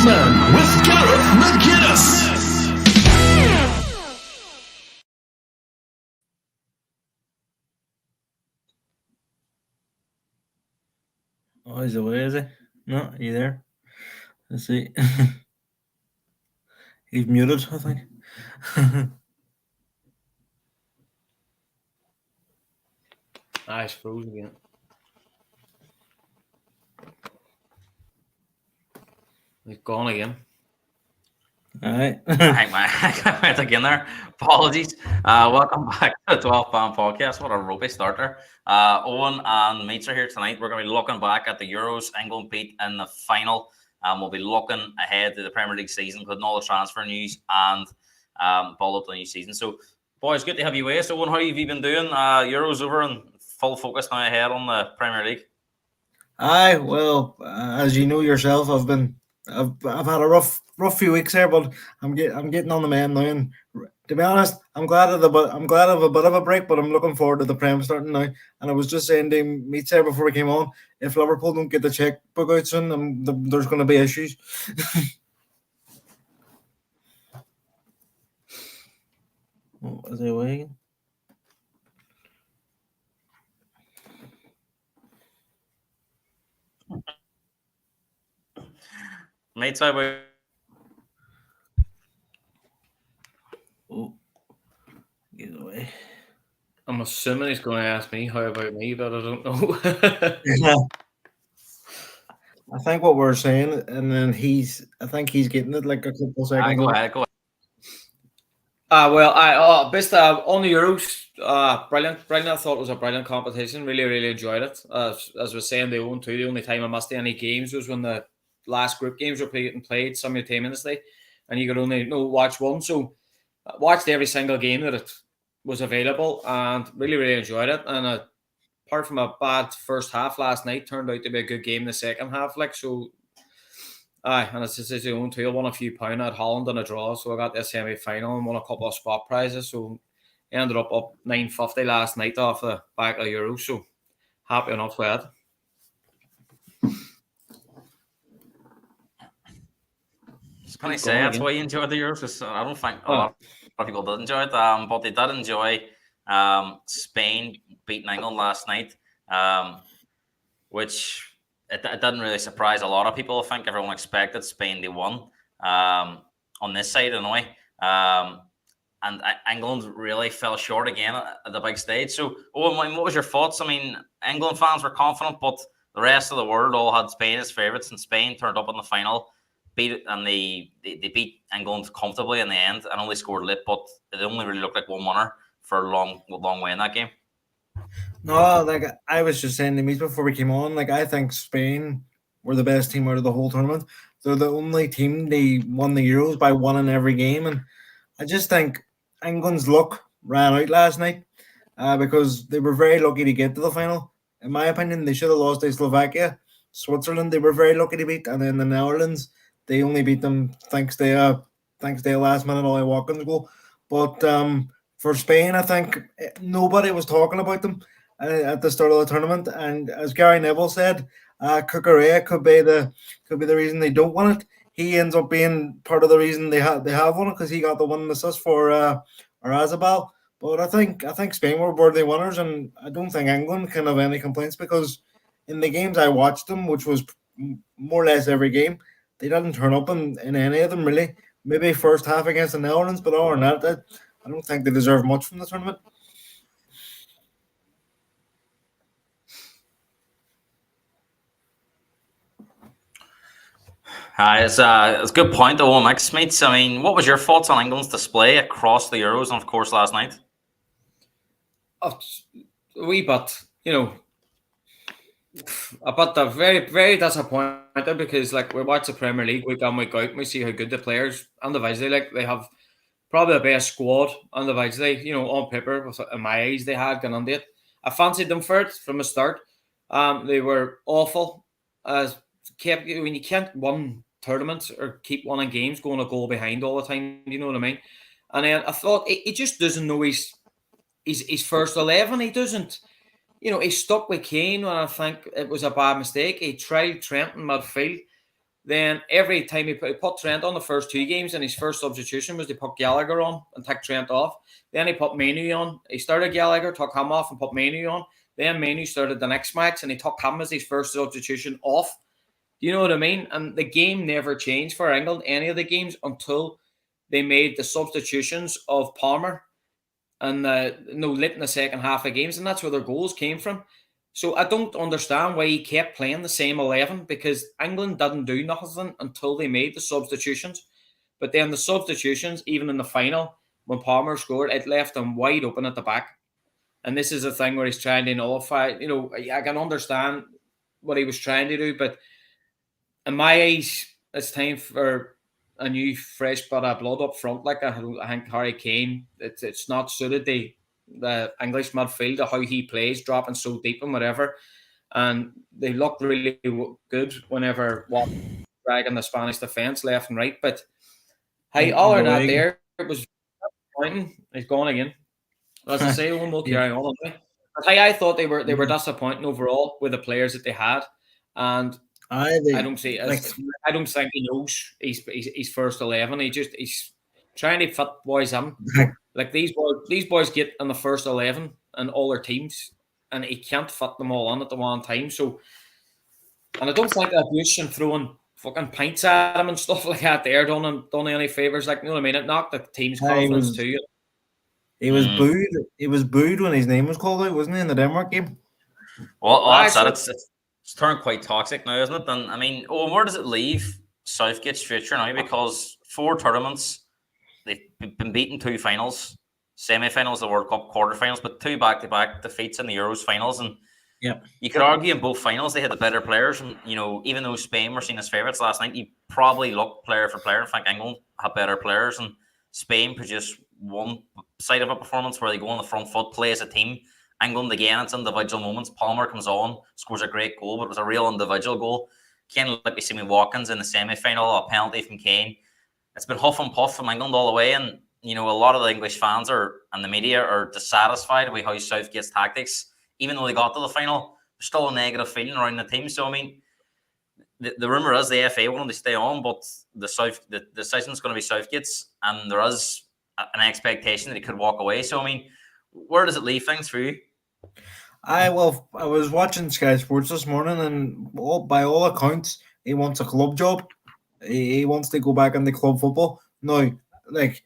Man with Gareth McGuinness. Oh, he's away, is he? No, are you there? Let's see. He's muted, I think. It's frozen again. He's gone again. All right. I went again there. Apologies. Welcome back to the 12 Pound Podcast. What a ropey starter. Owen and Meets are here tonight. We're going to be looking back at the Euros. England beat in the final. We'll be looking ahead to the Premier League season, including all the transfer news and build up the new season. So, boys, good to have you with us. Owen, how have you been doing? Euros over and full focus now ahead on the Premier League. Aye, well, as you know yourself, I've had a rough few weeks here, but I'm getting on the mend now. And to be honest, I'm glad of a bit of a break, but I'm looking forward to the Prem starting now. And I was just saying to Meets there before we came on, if Liverpool don't get the checkbook out soon, there's going to be issues. Is he away again? Mates, how about Get away. I'm assuming he's going to ask me how about me, but I don't know. I think what we're saying, and then I think he's getting it like a couple seconds. Go ahead. Based on the Euros, brilliant. I thought it was a brilliant competition. Really enjoyed it. As I was saying, the only time I missed any games was when the last group games were played simultaneously, and you could only watch one. So I watched every single game that it was available, and really enjoyed it. And apart from a bad first half last night, turned out to be a good game in the second half. And it's just his own too. I won a few pound at Holland on a draw, so I got the semi-final and won a couple of spot prizes. So I ended up $950 last night off the back of the Euros. So happy enough with it. Can I say that's why you enjoyed the Euros? Because I don't think a lot of people did enjoy it, but they did enjoy Spain beating England last night, which it didn't really surprise a lot of people. I think everyone expected Spain to win on this side anyway. And England really fell short again at the big stage. So, Owen, what was your thoughts? I mean, England fans were confident, but the rest of the world all had Spain as favourites, and Spain turned up in the final, beat it, and they beat England comfortably in the end and only scored late, but it only really looked like one winner for a long way in that game. No, like I was just saying to Meets before we came on, like I think Spain were the best team out of the whole tournament. They're the only team they won the Euros by winning every game, and I just think England's luck ran out last night because they were very lucky to get to the final. In my opinion, they should have lost to Slovakia. Switzerland, they were very lucky to beat, and then the Netherlands, they only beat them thanks to a last minute Ollie Watkins goal. But for Spain, I think nobody was talking about them at the start of the tournament, and as Gary Neville said, Cucurella could be the reason they don't win it. He ends up being part of the reason they have won it because he got the one assist for Arazabal. But I think Spain were worthy winners, and I don't think England can have any complaints because in the games I watched them, which was more or less every game, they didn't turn up in any of them really. Maybe first half against the Netherlands, but other than that, I don't think they deserve much from the tournament. It's a good point, though, Max Mates. I mean, what was your thoughts on England's display across the Euros and, of course, last night? A wee bit, but they're very, very disappointed because, we watch the Premier League week in, week out, and we see how good the players individually, they have probably the best squad individually, on paper, in my eyes, they had gone into it. I fancied them for it from the start. They were awful. When you can't win tournaments or keep winning games, going a goal behind all the time, you know what I mean? And then I thought he just doesn't know his first 11. He doesn't, he stuck with Kane when I think it was a bad mistake. He tried Trent in midfield, Then every time he put Trent on the first 2 games, and his first substitution was to put Gallagher on and take Trent off. Then he put Manu on. He started Gallagher, took him off, and put Manu on. Then Manu started the next match, and he took him as his first substitution off. Do you know what I mean? And the game never changed for England, any of the games, until they made the substitutions of Palmer and lit in the second half of games, and that's where their goals came from. So I don't understand why he kept playing the same 11, because England didn't do nothing until they made the substitutions. But then the substitutions, even in the final, when Palmer scored, it left them wide open at the back. And this is a thing where he's trying to nullify. You know, I can understand what he was trying to do, but in my eyes, it's time for a new, fresh bit of blood up front. Like I think Harry Kane, it's not suited the English midfield to how he plays, dropping so deep and whatever. And they looked really good whenever dragging the Spanish defence left and right. But hey, other than that, there it was disappointing. He's gone again. As I say, we'll carry on. But hey, I thought they were disappointing overall with the players that they had, and I don't think he knows he's first 11. He's trying to fit boys in. Like these boys get in the first 11 and all their teams, and he can't fit them all in at the one time. So, and I don't think that Bush and throwing fucking pints at him and stuff like that there done any favors. Like, you know what I mean? It knocked the team's confidence too. He was booed. He was booed when his name was called out, wasn't he, in the Denmark game? Well, that's it. It's turned quite toxic now, isn't it? And I mean, where does it leave Southgate's future now? Because 4 tournaments, they've been beaten 2 finals, semi-finals, the World Cup quarterfinals, but 2 back-to-back defeats in the Euros finals. And you could argue in both finals they had the better players. And you know, even though Spain were seen as favourites last night, you probably look player for player. In fact, England had better players, and Spain produced one side of a performance where they go on the front foot, play as a team. England, again, it's individual moments. Palmer comes on, scores a great goal, but it was a real individual goal. Kind of like we see with Watkins in the semi-final, a penalty from Kane. It's been huff and puff from England all the way, and you know, a lot of the English fans and the media are dissatisfied with how Southgate's tactics. Even though they got to the final, there's still a negative feeling around the team. So I mean, the rumor is the FA want him to stay on, but the decision's going to be Southgate's, and there is an expectation that he could walk away. So I mean, where does it leave things for you? I was watching Sky Sports this morning, and by all accounts, he wants a club job. He wants to go back into club football. Now, like,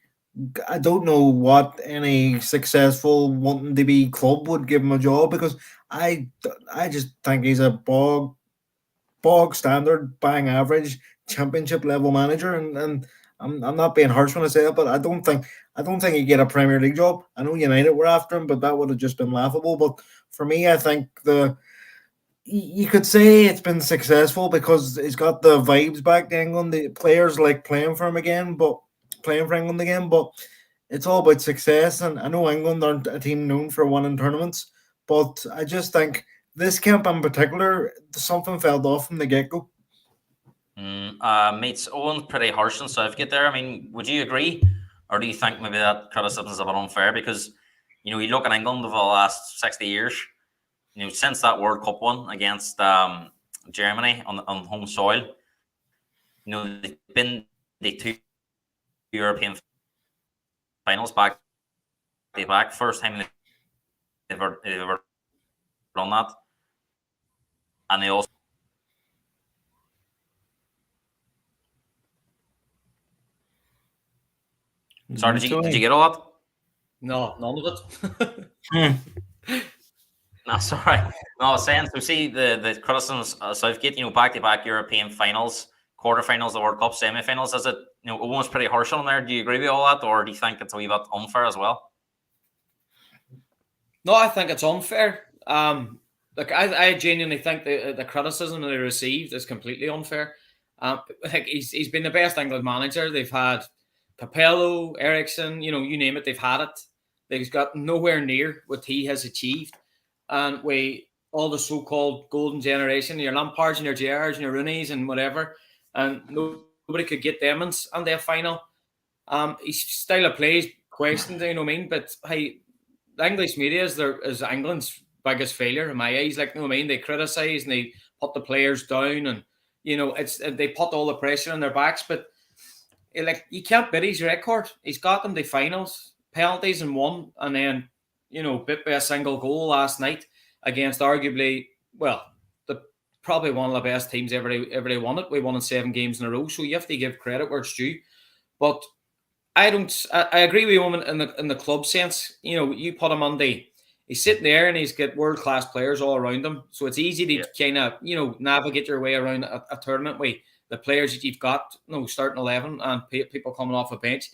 I don't know what any successful wanting to be club would give him a job, because I just think he's a bog standard, bang average, championship level manager, and I'm not being harsh when I say that, but I don't think he'd get a Premier League job. I know United were after him, but that would have just been laughable. But for me, I think you could say it's been successful because he's got the vibes back to England. The players like playing for England again, but it's all about success. And I know England aren't a team known for winning tournaments, but I just think this camp in particular, something fell off from the get-go. Mates, Owen's pretty harsh on Southgate there. I mean, would you agree? Or do you think maybe that criticism is a bit unfair? Because, you know, you look at England over the last 60 years, you know, since that World Cup one against Germany on home soil, you know, they've been the 2 European finals back. First time they've ever done that. And they also sorry, did you get all that? No, none of it. No, sorry. No, I was saying, so see the criticisms of Southgate, you know, back-to-back European finals, quarterfinals, the World Cup, semi-finals, is it, you know, Owen's pretty harsh on there. Do you agree with all that, or do you think it's a wee bit unfair as well? No, I think it's unfair. Look, I genuinely think the criticism that he received is completely unfair. Like he's been the best England manager. They've had Capello, Ericsson, you know, you name it, they've had it. They've got nowhere near what he has achieved. And all the so-called golden generation, your Lampards and your Gerrards and your Rooneys and whatever, and nobody could get them in their final. His style of play is questioned, you know what I mean? But hey, the English media is England's biggest failure in my eyes. Like, you know what I mean? They criticise and they put the players down, and it's they put all the pressure on their backs, but like you can't beat his record. He's got them to finals, penalties and won, and then bit by a single goal last night against arguably the probably one of the best teams ever won it. We won in 7 games in a row, so you have to give credit where it's due. But I agree with you in the club sense. You put him on he's sitting there and he's got world class players all around him, so it's easy to kind of navigate your way around a tournament with the players that you've got, starting 11 and people coming off a bench.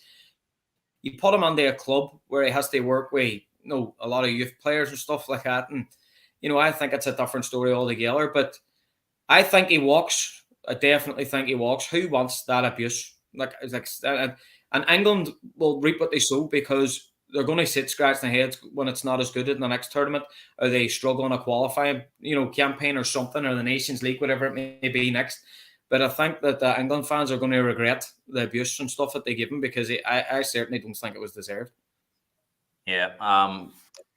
You put him under a club where he has to work with a lot of youth players and stuff like that, and I think it's a different story altogether. But I think he walks. I definitely think he walks. Who wants that abuse? And England will reap what they sow, because they're going to sit scratching their heads when it's not as good in the next tournament, or they struggle in a qualifying, campaign or something, or the Nations League, whatever it may be next. But I think that the England fans are going to regret the abuse and stuff that they give him, because I certainly don't think it was deserved. Yeah.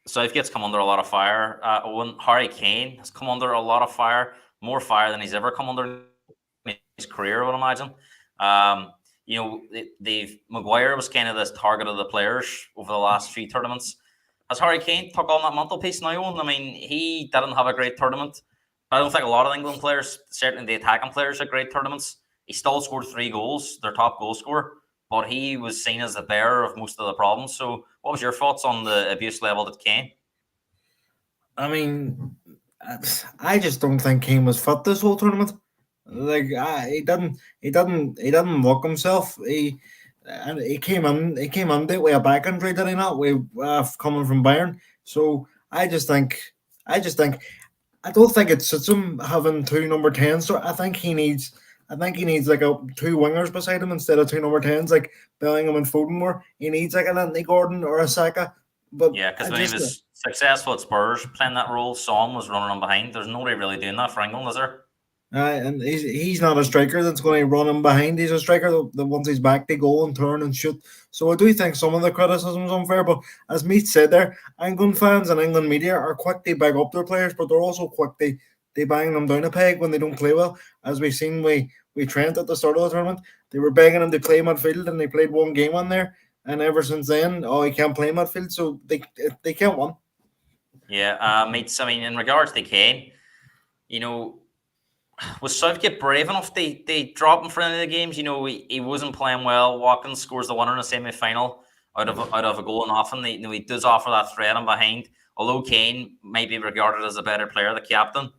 Southgate's come under a lot of fire. Harry Kane has come under a lot of fire, more fire than he's ever come under in his career, I would imagine. Maguire was kind of this target of the players over the last 3 tournaments. Has Harry Kane took on that mantelpiece now? I mean, he didn't have a great tournament. I don't think a lot of England players, certainly the attacking players, had great tournaments. He still scored 3 goals, their top goal scorer, but he was seen as the bearer of most of the problems. So what was your thoughts on the abuse level at Kane? I mean, I just don't think Kane was fit this whole tournament. Like he didn't look himself. He came in with a back injury, did he not? Coming from Bayern. So I don't think it suits him having 2 number 10s. So I think he needs like 2 wingers beside him instead of 2 number 10s, like Bellingham and Foden were. He needs like an Anthony Gordon or a Saka. But yeah, because when he was successful at Spurs playing that role, Son was running on behind. There's nobody really doing that for England, is there? And he's not a striker that's going to run him behind. He's a striker that once he's back, they go and turn and shoot. So I do think some of the criticism is unfair. But as Meat said there, England fans and England media are quick to bag up their players, but they're also quick they bang them down a peg when they don't play well. As we've seen we Trent at the start of the tournament, they were begging him to play midfield, and they played 1 game on there. And ever since then, he can't play midfield, so they can't win. Yeah, Meats, I mean, in regards to Kane, was Southgate brave enough they drop him for any of the games? He wasn't playing well. Watkins scores the winner in the semi-final out of a goal and nothing. He does offer that threat in behind, although Kane might be regarded as a better player, the captain.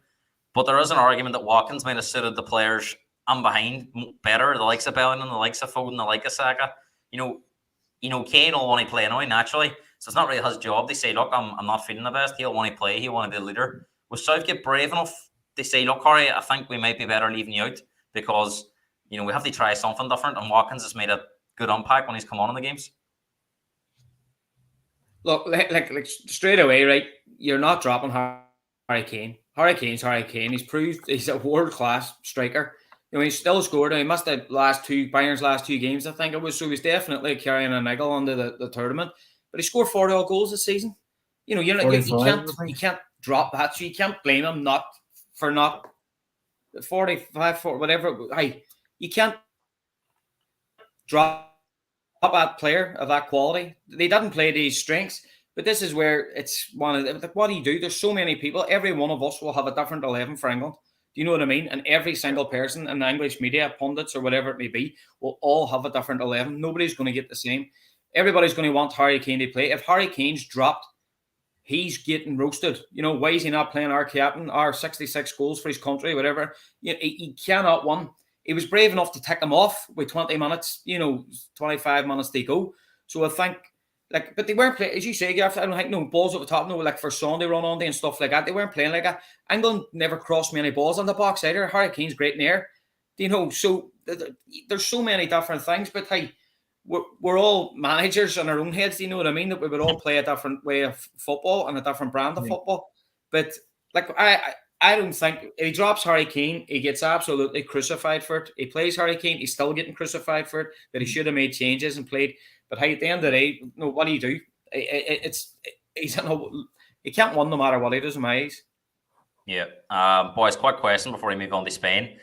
But there is an argument that Watkins might have suited the players in behind better, the likes of Bellingham, the likes of Foden, the likes of Saka. Kane will want to play anyway, naturally. So it's not really his job to say, look, I'm not feeling the best. He'll want to play. He'll want to be the leader. Was Southgate brave enough to say, look, Harry, I think we might be better leaving you out, because, we have to try something different, and Watkins has made a good impact when he's come on in the games? Look, like straight away, right? You're not dropping Harry Kane. Harry Kane's Harry Kane. He's proved he's a world-class striker. He still scored. He must have Bayern's last 2 games, I think it was. So he's definitely carrying a niggle under the tournament. But he scored 40 odd goals this season. You can't drop that. So you can't blame him for not 45 for whatever. Hey, you can't drop that player of that quality. They didn't play to his strengths. But this is where it's what do you do? There's so many people. Every one of us will have a different 11 for England. Do you know what I mean? And every single person in the English media, pundits or whatever it may be, will all have a different 11. Nobody's going to get the same. Everybody's going to want Harry Kane to play. If Harry Kane's dropped, he's getting roasted. why is he not playing our captain, our 66 goals for his country, whatever? He cannot win. He was brave enough to take him off with 20 minutes, 25 minutes to go. So I think, but they weren't playing, as you say, Gareth, I don't think balls at the top, like for Sunday run on and stuff like that. They weren't playing like that. England never crossed many balls on the box either. Harry Kane's great in the air. So there's so many different things, but hey, we're all managers in our own heads, do you know what I mean? That we would all play a different way of football and a different brand of football. But I don't think if he drops Harry Kane, he gets absolutely crucified for it. He plays Harry Kane, he's still getting crucified for it, that he should have made changes and played. But hey, at the end of the day, what do you do? He can't win no matter what he does in my eyes. Yeah. Boys, quick question before we move on to Spain.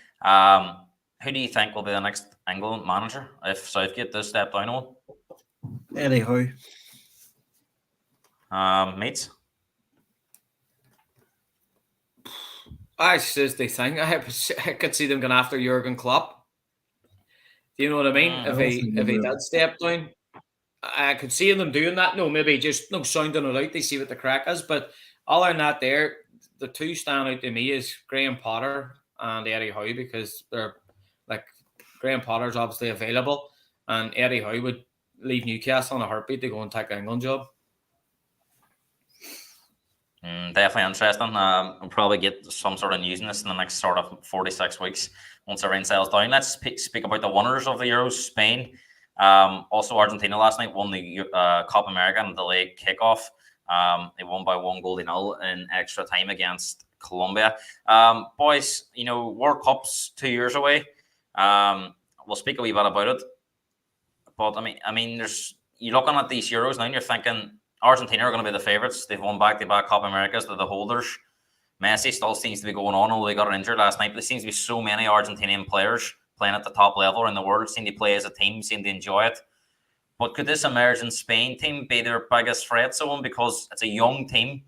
Who do you think will be the next England manager if Southgate does step down on? Eddie Howe. Mates? I just the thing. I could see them going after Jurgen Klopp. Do you know what I mean? Mm. If he did step down, I could see them doing that. No, maybe just sounding it out. They see what the crack is. But other than that, the two stand out to me is Graham Potter and Eddie Howe, because they're like, Graham Potter's obviously available, and Eddie Howe would leave Newcastle on a heartbeat to go and take the England job. Definitely interesting. We'll probably get some sort of news in this in the next sort of 46 weeks once everything settles down. Let's speak about the winners of the Euros, Spain. Also, Argentina last night won the Copa America in the delayed kickoff. They won by 1-0 in extra time against Colombia. Boys, World Cup's 2 years away. We'll speak a wee bit about it. But I mean, you're looking at these Euros now and you're thinking Argentina are going to be the favourites. They've won back-to-back Copa Americas. They're the holders. Messi still seems to be going on, although he got injured last night. But there seems to be so many Argentinian players playing at the top level in the world, seem to play as a team, seem to enjoy it. But could this emerging Spain team be their biggest threat, someone, because it's a young team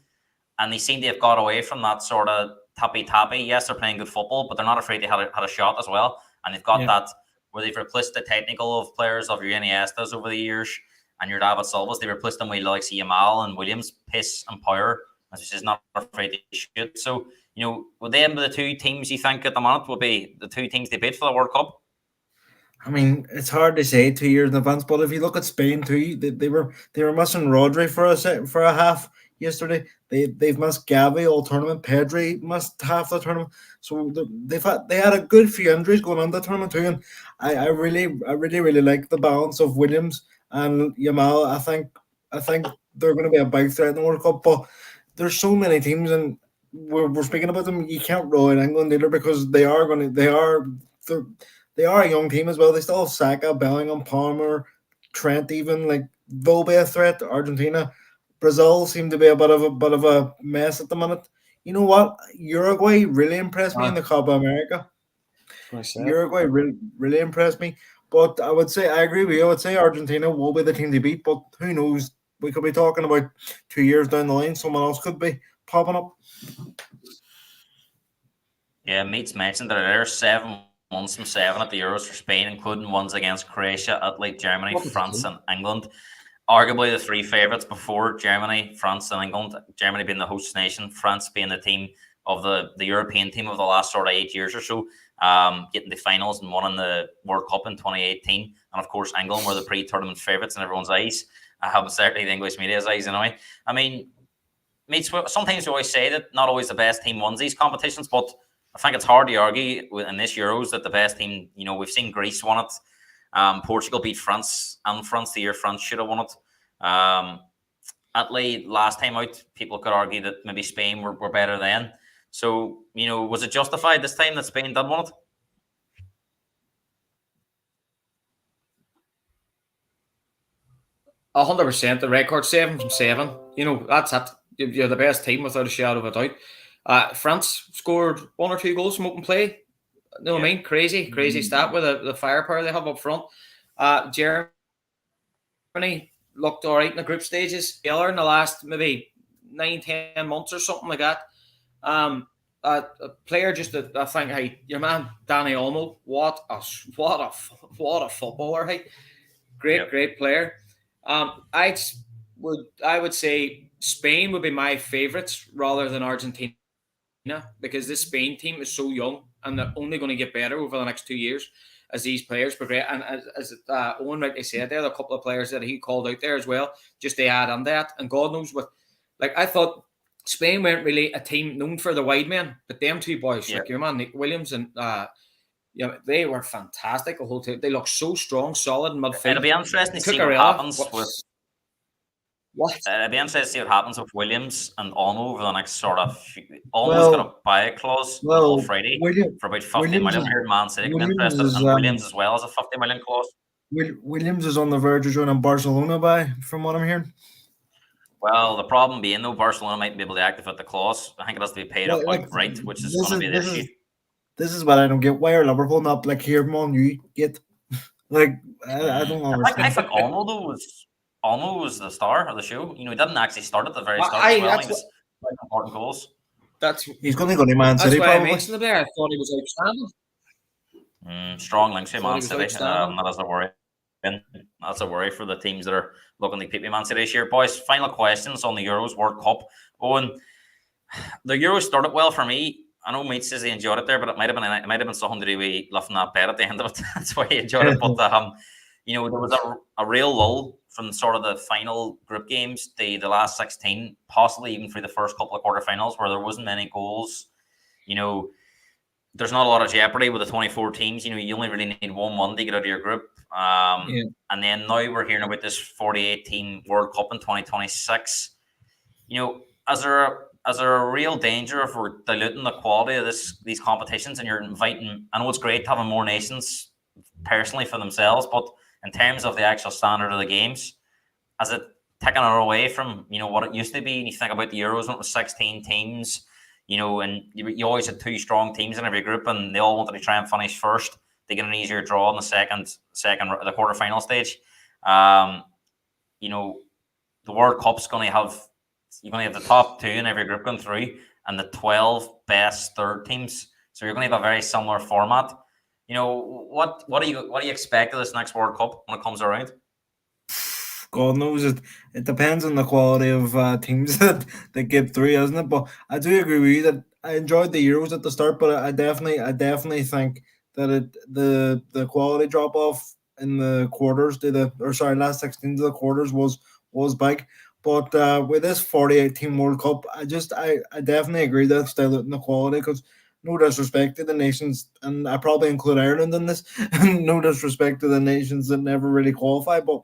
and they seem to have got away from that sort of tappy-tappy? Yes, they're playing good football, but they're not afraid to have a shot as well. And they've got that where they've replaced the technical of players of your Iniestas over the years and your David Silvas. They replaced them with like Yamal and Williams, pace and power, as he's just not afraid to shoot. So, would they be the two teams you think at the moment would be the two teams they beat for the World Cup? I mean, it's hard to say 2 years in advance, but if you look at Spain too, they were missing Rodri for a half yesterday. They've missed Gavi all tournament. Pedri missed half the tournament. So they had a good few injuries going on the tournament too. And I really like the balance of Williams and Yamal. I think they're going to be a big threat in the World Cup. But there's so many teams, and we're speaking about them. You can't rule out England either, because they are a young team as well. They still have Saka, Bellingham, Palmer, Trent. Even like they'll be a threat to Argentina. Brazil seem to be a bit of a mess at the minute. You know what? Uruguay really impressed me in the Copa America. Uruguay really impressed me. But I would say I agree with you. I would say Argentina will be the team to beat. But who knows? We could be talking about 2 years down the line. Someone else could be popping up. Yeah, Meats mentioned that there are 7 wins from 7 at the Euros for Spain, including ones against Croatia, Italy, Germany, France, and England. Arguably the 3 favourites before Germany, France, and England. Germany being the host nation, France being the team of the European team of the last sort of 8 years or so, getting the finals and winning the World Cup in 2018. And of course, England were the pre-tournament favourites in everyone's eyes. Certainly the English media's eyes anyway. I mean, mates, sometimes we always say that not always the best team wins these competitions, but I think it's hard to argue in this Euros that the best team, we've seen Greece won it. Portugal beat France, and France the year France should have won it. Italy last time out, people could argue that maybe Spain were better then. So, was it justified this time that Spain did win it? %. The record 7 from 7. That's it. You're the best team without a shadow of a doubt. France scored 1 or 2 goals from open play. You know what I mean? Crazy stat with the firepower they have up front. Germany looked all right in the group stages. The other in the last maybe 9-10 months or something like that. A player I think, hey, your man Danny Olmo, what a footballer, hey, great player. I would say Spain would be my favourites rather than Argentina, because this Spain team is so young and they're only going to get better over the next 2 years as these players progress. And as Owen rightly said, there are a couple of players that he called out there as well, just to add on that. And God knows what, I thought Spain weren't really a team known for the wide men, but them 2 boys, like your man Nick Williams and they were fantastic the whole time. They look so strong, solid in midfield. It'll be interesting to see what happens with. It'll be interesting to see what happens with Williams and Olmo over the next sort of. Olmo's got a buy clause until Friday for about 50 million. I heard Man City could be interested, and Williams as well as a 50 million clause. Williams is on the verge of joining Barcelona from what I'm hearing. Well, the problem being, though, Barcelona might be able to activate the clause. I think it has to be paid up outright, which is going to be the issue. this is what I don't get. Why are Liverpool not like here? Come on, you get like I don't I understand. think Olmo was the star of the show. He didn't actually start at the very start I as well. that's He what was like important goals. that's He's going to go to Man that's City why I probably. mentioned him there. I thought he was outstanding. Strong links with Thought Man he was City. outstanding. That is a worry. That's a worry for the teams that are looking to beat Man City this year. Boys, final questions on the Euros World Cup. Owen, the Euros started well for me. I know Meat says he enjoyed it there, but it might have been something to do with lifting that bet at the end of it. That's why he enjoyed it. But there was a real lull from sort of the final group games, the last 16, possibly even through the first couple of quarterfinals, where there wasn't many goals. There's not a lot of jeopardy with the 24 teams. You only really need 1-1 to get out of your group. And then now we're hearing about this 48 team World Cup in 2026. Is there a real danger if we're diluting the quality of these competitions and you're inviting? I know it's great having more nations personally for themselves, but in terms of the actual standard of the games, is it taking it away from what it used to be? And you think about the Euros when it was 16 teams, and you always had two strong teams in every group, and they all wanted to try and finish first. They get an easier draw in the quarterfinal stage. The World Cup's going to have. You're going to have the top 2 in every group going through, and the 12 best third teams. So you're going to have a very similar format. What do you expect of this next World Cup when it comes around? God knows it. It depends on the quality of teams that get through, isn't it? But I do agree with you that I enjoyed the Euros at the start, but I definitely think that the quality drop off in the quarters last 16 to the quarters was big. But with this 48 team World Cup, I definitely agree that it's diluting the quality because no disrespect to the nations, and I probably include Ireland in this, and no disrespect to the nations that never really qualify, but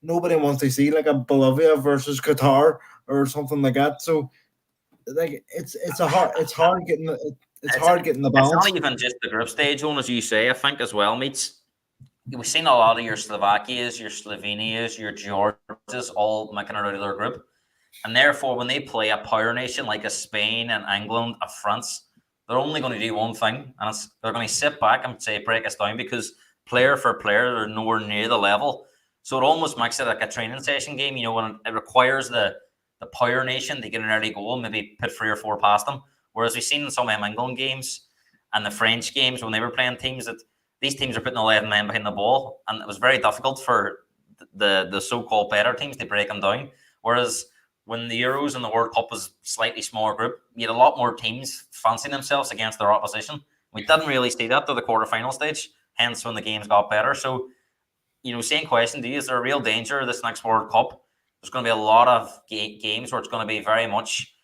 nobody wants to see like a Bolivia versus Qatar or something like that. So like it's hard getting the It's balance. not even just the group stage one, as you say. I think as well, Meets. We've seen a lot of your Slovakias, your Slovenias, your Georgias all making it out of their group. And therefore, when they play a power nation like a Spain and England, a France, they're only going to do one thing. And they're going to sit back and say, break us down, because player for player, they're nowhere near the level. So it almost makes it like a training session game, when it requires the power nation to get an early goal and maybe put 3 or 4 past them. Whereas we've seen in some of the England games and the French games when they were playing teams that these teams are putting 11 men behind the ball, and it was very difficult for the so-called better teams to break them down. Whereas when the Euros and the World Cup was slightly smaller group, you had a lot more teams fancying themselves against their opposition. We didn't really see that to the quarterfinal stage, hence when the games got better. So, same question to you, is there a real danger this next World Cup? There's going to be a lot of games where it's going to be very much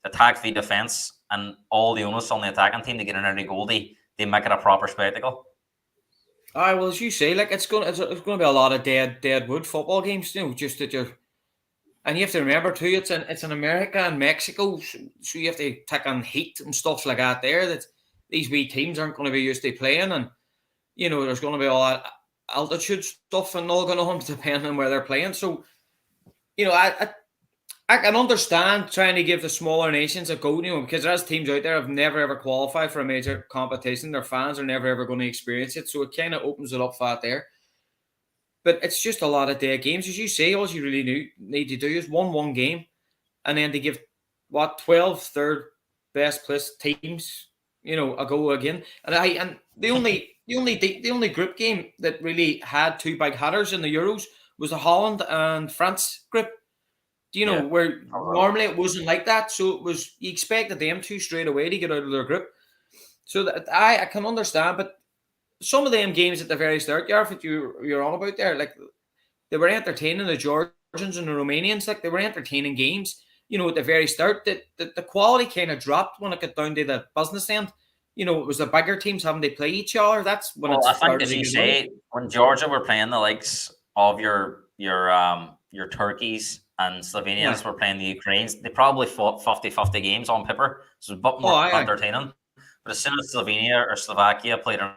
attack v defence, and all the onus on the attacking team to get an early goal. They make it a proper spectacle. Well, as you say, like it's going to be a lot of dead wood football games, just that you're, and you have to remember too, it's in America and Mexico, so you have to take on heat and stuff like that there, that these wee teams aren't going to be used to playing, and there's going to be all that altitude stuff and all going on depending on where they're playing. So, I can understand trying to give the smaller nations a go, because there's teams out there have never ever qualified for a major competition. Their fans are never ever going to experience it, so it kind of opens it up fat there. But it's just a lot of dead games, as you say. All you really need to do is one game, and then to give 12 third best placed teams, a go again. And the only group game that really had 2 big hitters in the Euros was the Holland and France group. Where normally it wasn't like that. So it was, you expected them 2 straight away to get out of their group. So that I can understand, but some of them games at the very start, Gareth, you're on about there, like they were entertaining, the Georgians and the Romanians, like they were entertaining games. At the very start, the quality kind of dropped when it got down to the business end. It was the bigger teams having to play each other. That's when I think, as you say, when Georgia were playing the likes of your Turkeys and Slovenians were playing the Ukrainians, they probably fought 50-50 games on paper. So it was a bit more entertaining. But as soon as Slovenia or Slovakia played in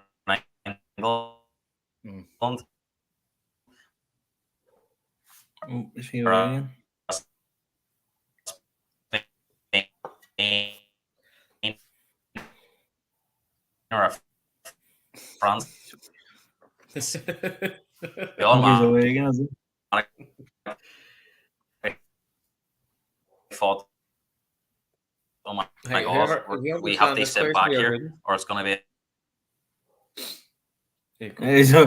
England, or France. The I think he's automatic away again, is thought, oh my Hey, God, if you we have understand to this sit question, back you're here, good. or it's going to be. There you go.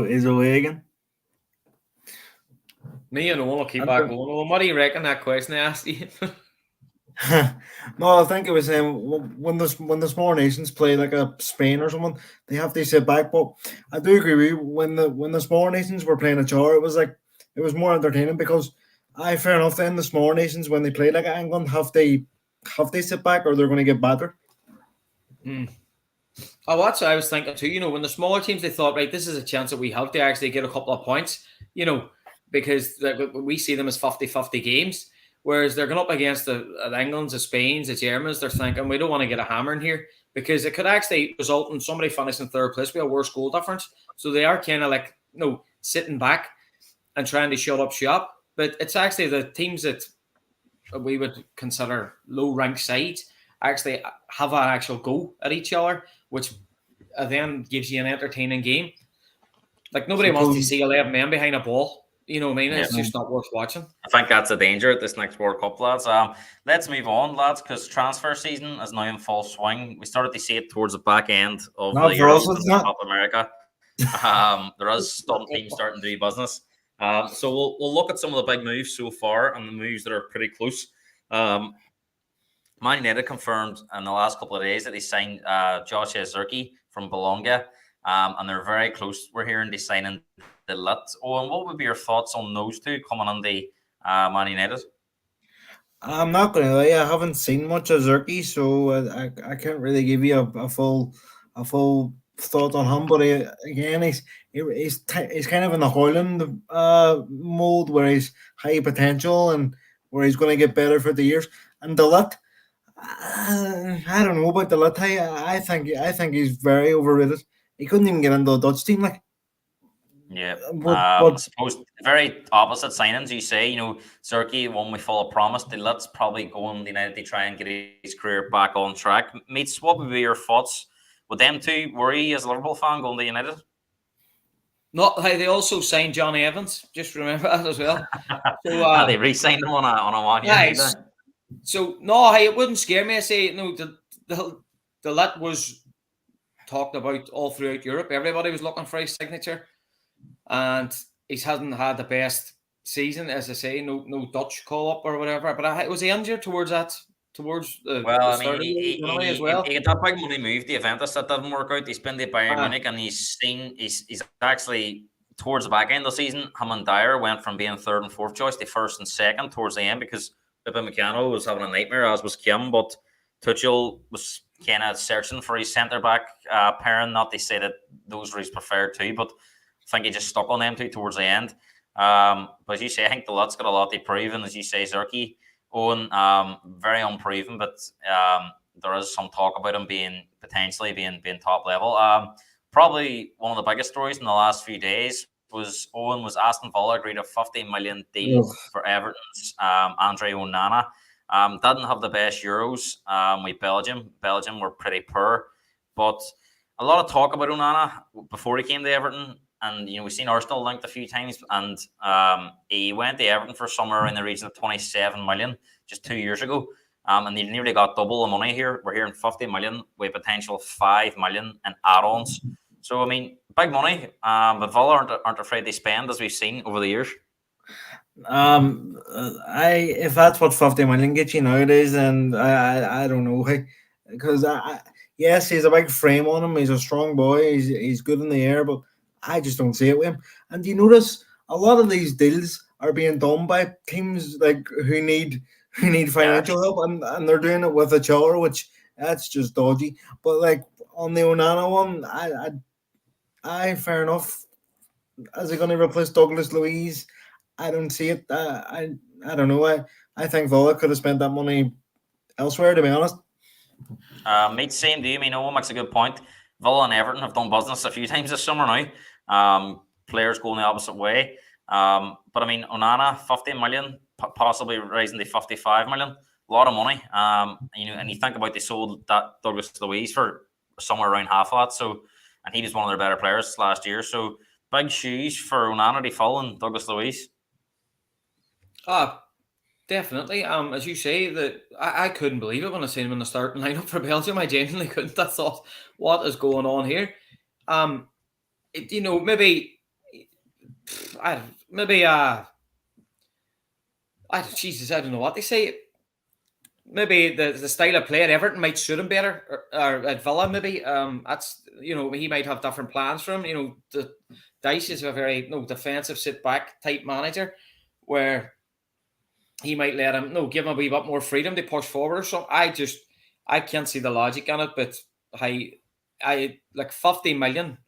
He's away again. Me and Owen will keep I'm back good. going. Owen, what do you reckon that question I asked you? No, I think it was when the small nations play like a Spain or someone, they have to sit back. But I do agree with you, when the small nations were playing each other, it was more entertaining because fair enough. Then the small nations when they play like England, have they sit back or they're going to get battered? Oh, that's what I was thinking too. When the smaller teams, they thought, right, this is a chance that we have to actually get a couple of points, because we see them as 50-50 games. Whereas they're going up against the Englands, the Spains, the Germans, they're thinking, we don't want to get a hammer in here because it could actually result in somebody finishing third place with a worse goal difference. So they are kind of like, sitting back and trying to shut up shop. But it's actually the teams that we would consider low-ranked sides actually have an actual go at each other, which then gives you an entertaining game. Like, nobody wants to see 11 men behind a ball. You know what I mean? It's just not worth watching. I think that's a danger at this next World Cup, lads. Let's move on, lads, because transfer season is now in full swing. We started to see it towards the back end of Not the for us, Euros it's in not. South America. There is some teams starting to do business. So we'll look at some of the big moves so far and the moves that are pretty close. Man United confirmed in the last couple of days that they signed Joshua Zirkzee from Bologna, and they're very close. We're hearing they signing dilute. Owen, what would be your thoughts on those two coming on the Man United? I'm not going to lie, I haven't seen much of Zerky, so I can't really give you a full thought on him. But again, he's kind of in the Hoyland mode where he's high potential and where he's going to get better for the years. And Dilute, I don't know about Dilute. I think he's very overrated. He couldn't even get into the Dutch team, like. Yeah, But I suppose very opposite signings. You say, Zirkzee, one we full of promise. Let's probably go on the United to try and get his career back on track. Mates, what would be your thoughts with them two? Worry as a Liverpool fan going to United? Not how they also signed Johnny Evans. Just remember that as well. So they re-signed him on a 1 year. Nice. So no, it wouldn't scare me. I say the Lit was talked about all throughout Europe. Everybody was looking for his signature. And he hasn't had the best season, as I say, no Dutch call up or whatever. But was he injured towards the Well, start he as well? got that big money move to Juventus that didn't work out. He's been to Bayern Munich, and he's actually towards the back end of the season. Him and Dyer went from being third and fourth choice to first and second towards the end because Upamecano was having a nightmare, as was Kim. But Tuchel was kind of searching for his centre back pairing. Not to say that those were his preferred two, but I think he just stuck on them two towards the end. But as you say, I think the Lut's got a lot to prove. And as you say, Zirkzee, Owen, very unproven, but there is some talk about him potentially being top level. Probably one of the biggest stories in the last few days was Aston Villa agreed a 15 million deal for Everton's Andre Onana. Didn't have the best Euros with Belgium. Belgium were pretty poor, but a lot of talk about Onana before he came to Everton. And, we've seen Arsenal linked a few times, and he went to Everton for somewhere in the region of 27 million just 2 years ago. And he nearly got double the money here. We're hearing 50 million with potential 5 million in add-ons. So, big money, but Villa aren't afraid to spend, as we've seen over the years. If that's what 50 million gets you nowadays, then I don't know, because yes, he's a big frame on him. He's a strong boy. He's good in the air, but I just don't see it with him. And you notice a lot of these deals are being done by teams like who need financial help, and they're doing it with each other, which that's just dodgy. But like on the Onana one, I fair enough. Is he going to replace Douglas Luiz? I don't see it. I don't know. I think Villa could have spent that money elsewhere, to be honest. Mate, same to you. Owen makes a good point. Villa and Everton have done business a few times this summer now. Players going the opposite way. But Onana, 15 million, possibly rising to 55 million. A lot of money. And you think about they sold that Douglas Luiz for somewhere around half of that. So, and he was one of their better players last year. So, big shoes for Onana to fill and Douglas Luiz. Definitely. As you say, that I couldn't believe it when I seen him in the starting lineup for Belgium. I genuinely couldn't. I thought, what is going on here? Maybe Jesus, I don't know what they say. Maybe the style of play at Everton might suit him better, or at Villa maybe. That's he might have different plans for him. Dice is a very defensive sit back type manager, where he might let him give him a wee bit more freedom to push forward or something. I can't see the logic in it, but I like 50 million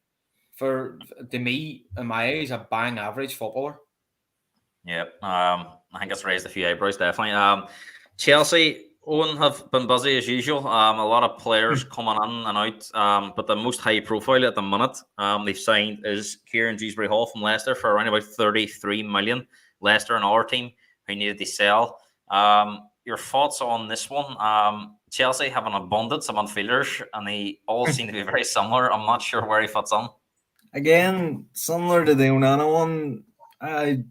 for to me in my eyes a bang average footballer. Yeah, I think it's raised a few eyebrows definitely. Chelsea, Owen, have been busy as usual. A lot of players coming in and out, but the most high profile at the minute they've signed is Kieran Dewsbury-Hall from Leicester for around about 33 million. Leicester, another team who needed to sell. Your thoughts on this one? Chelsea have an abundance of midfielders, and they all seem to be very similar. I'm not sure where he fits in. Again, similar to the Onana one, I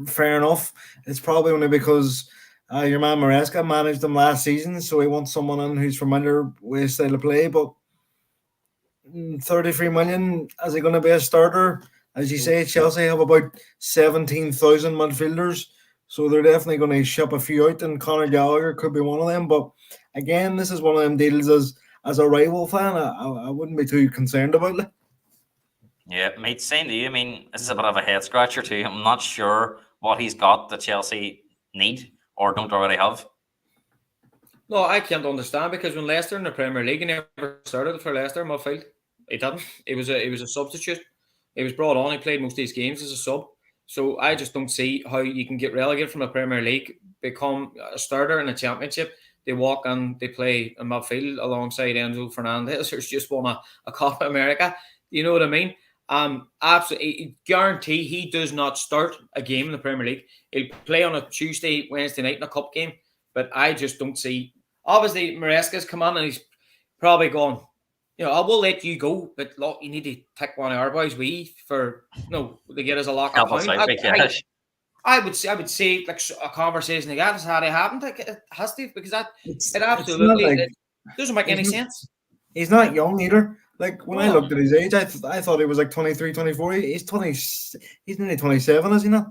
fair enough. It's probably only because your man Maresca managed them last season, so he wants someone in who's familiar with his style of play. But 33 million, is he going to be a starter? As you say, Chelsea have about 17,000 midfielders, so they're definitely going to ship a few out, and Conor Gallagher could be one of them. But again, this is one of them deals as a rival fan, I wouldn't be too concerned about it. Yeah, mate, same to you. I mean, this is a bit of a head scratcher too. I'm not sure what he's got that Chelsea need or don't already have. No, I can't understand, because when Leicester in the Premier League, he never started for Leicester midfield. He didn't. He was a substitute. He was brought on. He played most of these games as a sub. So I just don't see how you can get relegated from a Premier League, become a starter in a Championship. They walk and they play in midfield alongside Enzo Fernandez, who's just won a Copa America. You know what I mean? Absolutely, guarantee he does not start a game in the Premier League. He'll play on a Tuesday, Wednesday night in a cup game, but I just don't see. Obviously, Maresca's come on and he's probably gone, I will let you go, but look, you need to take one of our boys to get us a lock up. I would say like a conversation like that has had to happen. It has to, because it absolutely doesn't make any sense. He's not young either. Like, when I looked at his age, I thought he was like 23, 24. He's nearly 27, is he not?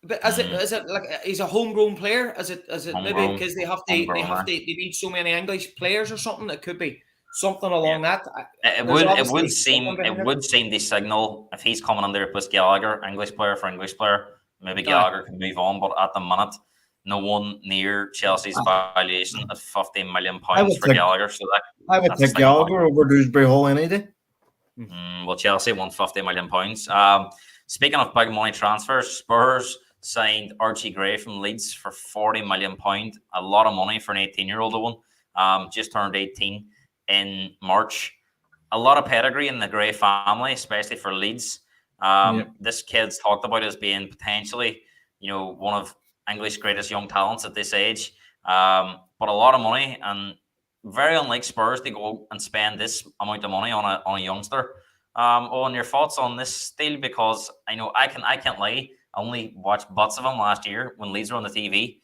But is it like he's a homegrown player? Is it maybe because they need so many English players or something? It could be something along that. It would seem the signal if he's coming under with Gallagher, English player for English player, maybe Gallagher can move on. But at the minute, no one near Chelsea's valuation at £15 million for Gallagher. So I would take Gallagher over Dewsbury-Hall any day. Well, Chelsea won £50 million. Speaking of big money transfers, Spurs signed Archie Gray from Leeds for £40 million. A lot of money for an 18-year-old one. Just turned 18 in March. A lot of pedigree in the Gray family, especially for Leeds. This kid's talked about as being potentially, one of English greatest young talents at this age, but a lot of money, and very unlike Spurs to go and spend this amount of money on a youngster. Owen, your thoughts on this deal? Because I know I can't lie, I only watched butts of him last year when Leeds were on the TV,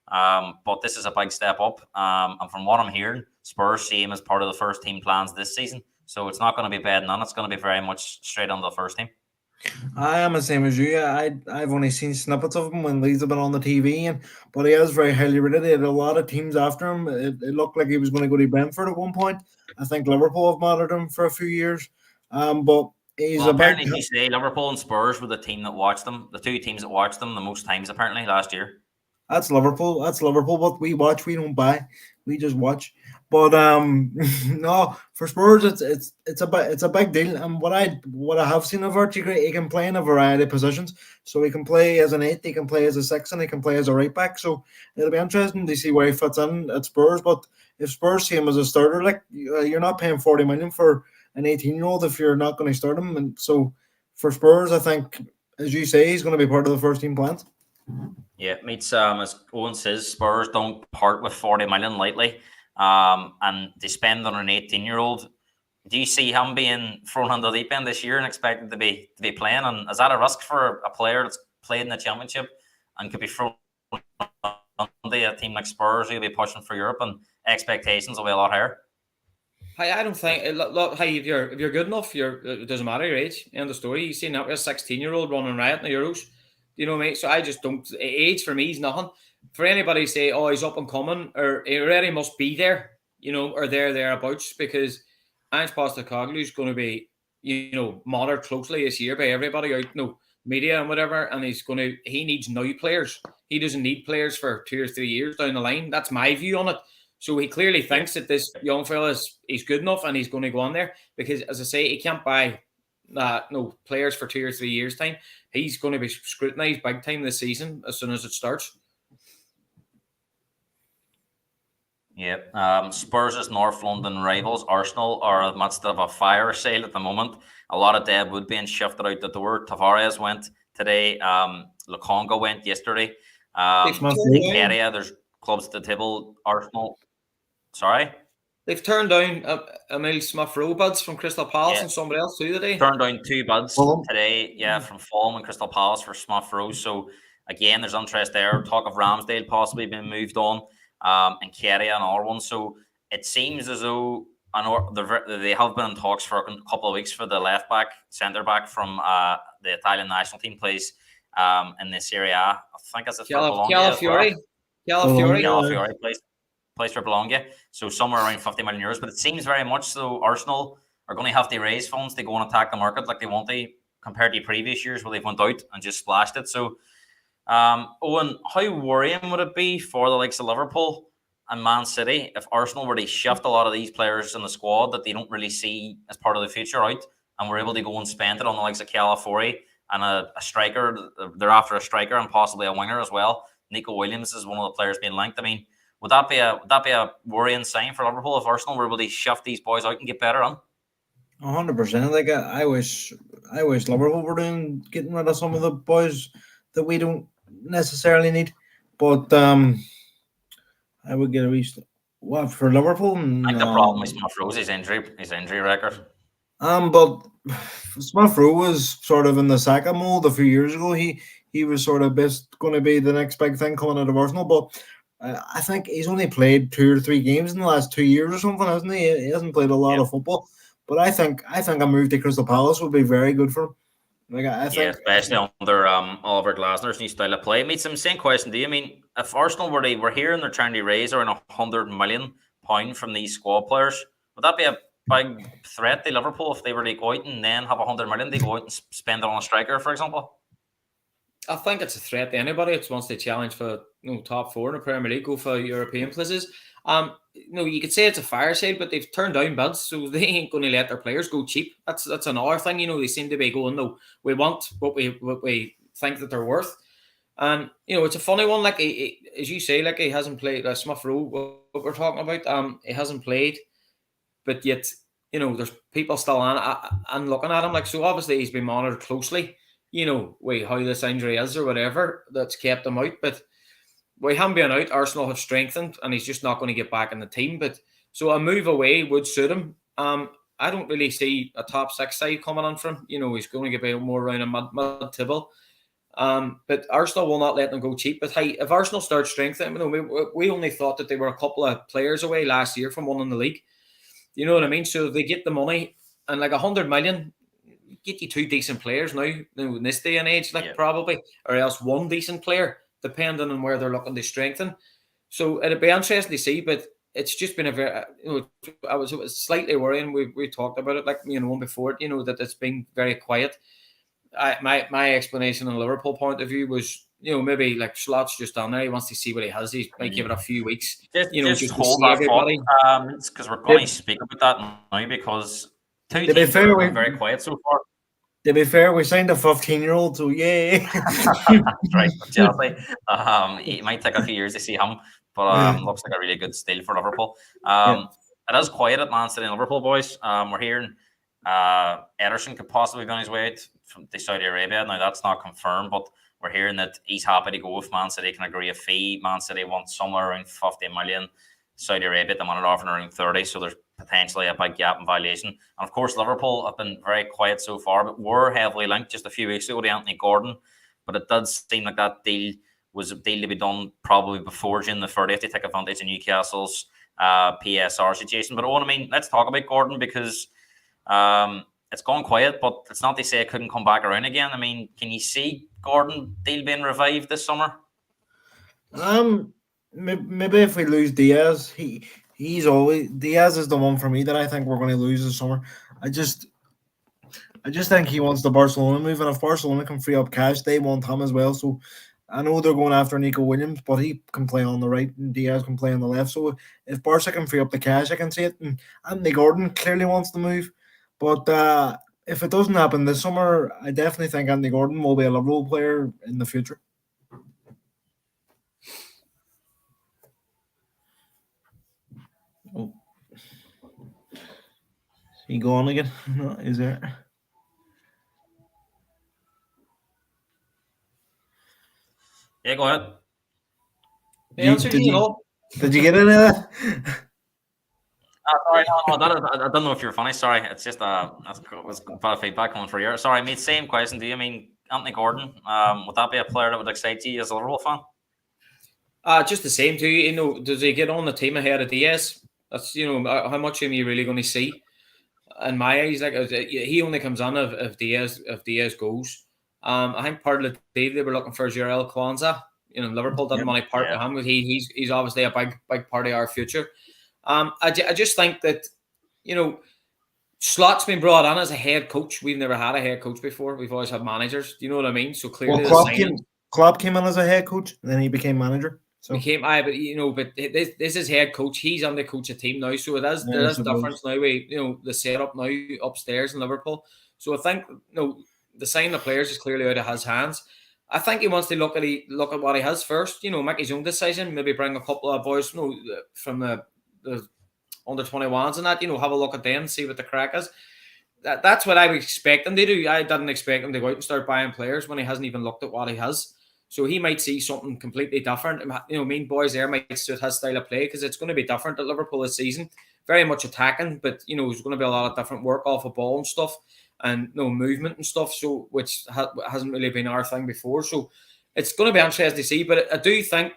but this is a big step up, and from what I'm hearing, Spurs see him as part of the first team plans this season, so it's not going to be bad none. It's going to be very much straight on the first team. I am the same as you. I've only seen snippets of him when Leeds have been on the TV, but he is very highly rated. He had a lot of teams after him. It looked like he was going to go to Brentford at one point. I think Liverpool have monitored him for a few years. But he's apparently you say Liverpool and Spurs were the team that watched them, the two teams that watched them the most times apparently last year. That's Liverpool. But we watch. We don't buy. We just watch. But no, for Spurs, it's a big deal. And what I have seen of Archie Gray, he can play in a variety of positions. So he can play as an 8, he can play as a 6, and he can play as a right back. So it'll be interesting to see where he fits in at Spurs. But if Spurs see him as a starter, like, you're not paying 40 million for an 18-year-old if you're not going to start him. And so for Spurs, I think, as you say, he's going to be part of the first team plans. Yeah, meets as Owen says, Spurs don't part with 40 million lightly. and they spend on an 18-year-old. Do you see him being thrown under the deep end this year and expected to be playing? And is that a risk for a player that's played in the Championship and could be thrown under a team like Spurs who'll be pushing for Europe and expectations will be a lot higher? I don't think. Look, hey, if you're good enough, it doesn't matter your age. End of story. You see now a 16-year-old running riot in the Euros. You know what I mean? So I just don't. Age for me is nothing. For anybody to say, "Oh, he's up and coming," or he already must be there, or thereabouts, because Ange Postecoglou is going to be, monitored closely this year by everybody out, media and whatever, and he needs now players. He doesn't need players for 2 or 3 years down the line. That's my view on it. So he clearly thinks that this young fella is good enough and he's going to go on there, because, as I say, he can't buy players for 2 or 3 years' time. He's going to be scrutinised big time this season as soon as it starts. Yeah, Spurs' North London rivals, Arsenal, are amidst of a fire sale at the moment. A lot of dead wood being shifted out the door. Tavares went today. Lukonga went yesterday. Area, there's clubs at the table. Arsenal. Sorry? They've turned down Emil Smith-Rowe buds from Crystal Palace and somebody else too today. Turned down 2 buds today, from Fulham and Crystal Palace for Smith-Rowe. So, again, there's interest there. Talk of Ramsdale possibly being moved on. And Keria and another one. So it seems as though they have been in talks for a couple of weeks for the left back, centre back from the Italian national team, plays in the Serie A. I think it's Calafiori. Calafiori plays for Bologna. So somewhere around 50 million euros. But it seems very much so Arsenal are going to have to raise funds to go and attack the market like they want to, compared to previous years where they've went out and just splashed it. So Owen, how worrying would it be for the likes of Liverpool and Man City if Arsenal were to shift a lot of these players in the squad that they don't really see as part of the future out, and were able to go and spend it on the likes of Calafiori and a striker? They're after a striker and possibly a winger as well. Nico Williams is one of the players being linked. I mean, would that be a worrying sign for Liverpool if Arsenal were able to shift these boys out and get better on? 100%. Like I wish Liverpool were getting rid of some of the boys that we don't necessarily need, but I would get a reach. What for Liverpool? I think the problem is Smith-Rowe's his injury record. But Smith-Rowe was sort of in the Saka mold a few years ago. He was sort of going to be the next big thing coming out of Arsenal, but I think he's only played 2 or 3 games in the last 2 years or something, hasn't he? He hasn't played a lot of football, but I think a move to Crystal Palace would be very good for him. Like I think, especially under Oliver Glasner's new style of play. Meets some same question to you. I mean, if Arsenal were here and they're trying to raise around £100 million from these squad players, would that be a big threat to Liverpool if they were to go out and then have £100 million to go out and spend it on a striker, for example? I think it's a threat to anybody that wants to challenge for top 4 in the Premier League, go for European places. You could say it's a fire sale, but they've turned down bids, so they ain't going to let their players go cheap. That's another thing. They seem to be going, no, we want what we think that they're worth. And it's a funny one. Like as you say, like he hasn't played. Smith-Rowe, what we're talking about, he hasn't played, but yet there's people still and looking at him. Like, so obviously he's been monitored closely. How this injury is or whatever that's kept him out, but. By him being out, Arsenal have strengthened, and he's just not going to get back in the team. But so a move away would suit him. I don't really see a top 6 side coming on from him. He's going to get more around a mid-table. But Arsenal will not let them go cheap. But hey, if Arsenal start strengthening, we only thought that they were a couple of players away last year from winning the league. You know what I mean? So if they get the money, and like 100 million, get you 2 decent players now in this day and age, probably, or else 1 decent player, depending on where they're looking to strengthen. So it'd be interesting to see, but it's just been a very, it was slightly worrying. We talked about it one before, that it's been very quiet. My explanation on the Liverpool point of view was, maybe like Slot's just down there. He wants to see what he has. He might give it a few weeks. Just hold that thought, because we're going to speak about that now, because 2 teams have been very quiet so far. To be fair, we signed a 15-year-old, so yay. That's right, Chelsea. It might take a few years to see him, but looks like a really good steal for Liverpool. It is quiet at Man City and Liverpool, boys. We're hearing Ederson could possibly be on his way out from Saudi Arabia. Now, that's not confirmed, but we're hearing that he's happy to go if Man City can agree a fee. Man City wants somewhere around 50 million. Saudi Arabia at the minute offering around 30, so there's potentially a big gap in valuation. And of course, Liverpool have been very quiet so far, but were heavily linked just a few weeks ago to Anthony Gordon. But it did seem like that deal was a deal to be done probably before June the 30th to take advantage of Newcastle's PSR situation. But Owen, I mean, let's talk about Gordon because it's gone quiet, but it's not to say it couldn't come back around again. I mean, can you see Gordon deal being revived this summer? Maybe if we lose Diaz, Diaz is the one for me that I think we're going to lose this summer. I just think he wants the Barcelona move, and if Barcelona can free up cash, they want him as well. So I know they're going after Nico Williams, but he can play on the right and Diaz can play on the left. So if Barca can free up the cash, I can see it. And Anthony Gordon clearly wants to move, but if it doesn't happen this summer, I definitely think Anthony Gordon will be a Liverpool player in the future. Oh, is he gone again? No, is there? Yeah, go ahead. Did you get any of that? Sorry, I don't know if you're funny. Sorry, it's just was bad feedback coming for you. Sorry, mate. Same question. Do you mean Anthony Gordon? Would that be a player that would excite you as a Liverpool fan? Just the same too. You know, does he get on the team ahead of Diaz? That's how much of him are you really going to see? In my eyes, like he only comes on if Diaz goes. I think part of the deal they were looking for Jarell Kwanzaa. You know, Liverpool didn't want to part with him. He's obviously a big part of our future. I just think that, you know, Slot's been brought on as a head coach. We've never had a head coach before. We've always had managers. Do you know what I mean? So clearly, Klopp came in as a head coach, and then he became manager. So but this is head coach. He's on the coach of team now, so there is difference now. The setup now upstairs in Liverpool. So I think the signing of players is clearly out of his hands. I think he wants to look at what he has first. Make his own decision. Maybe bring a couple of boys, from the under 21s and that. Have a look at them, see what the crack is. That's what I would expect him to do. I didn't expect him to go out and start buying players when he hasn't even looked at what he has. So he might see something completely different. Mean boys there might suit his style of play because it's going to be different at Liverpool this season. Very much attacking, but there's going to be a lot of different work off the ball and stuff, and movement and stuff. So which hasn't really been our thing before. So it's going to be interesting to see. But I do think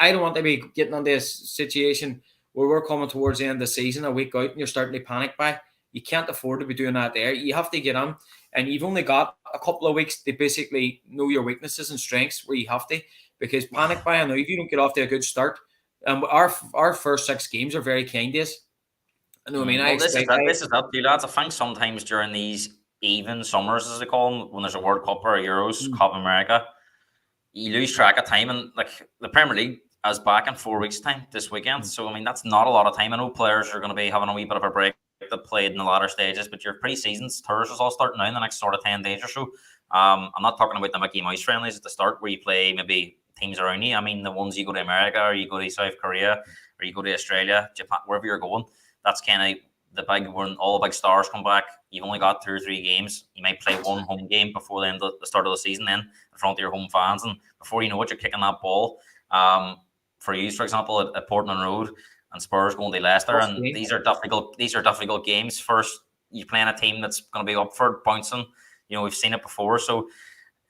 I don't want to be getting into this situation where we're coming towards the end of the season, a week out, and you're starting to panic buy. You can't afford to be doing that there. You have to get on, and you've only got a couple of weeks to basically know your weaknesses and strengths where you have to, because panic buying now, if you don't get off to a good start, our first 6 games are very kind to us. I know what I mean. This is up to you, lads. I think sometimes during these even summers, as they call them, when there's a World Cup or a Euros, Copa America, you lose track of time, and like the Premier League is back in 4 weeks' time this weekend. So I mean, that's not a lot of time. I know players are going to be having a wee bit of a break that played in the latter stages, but your pre-seasons, tours is all starting now in the next sort of 10 days or so. I'm not talking about the Mickey Mouse friendlies at the start where you play maybe teams around you. I mean, the ones you go to America or you go to South Korea or you go to Australia, Japan, wherever you're going. That's kind of the big, when all the big stars come back. You've only got 2 or 3 games. You might play one home game before the start of the season then in front of your home fans, and before you know it, you're kicking that ball. For you, for example, at Portland Road, and Spurs going to Leicester, and these are difficult games. First, you're playing a team that's going to be up for bouncing. We've seen it before, so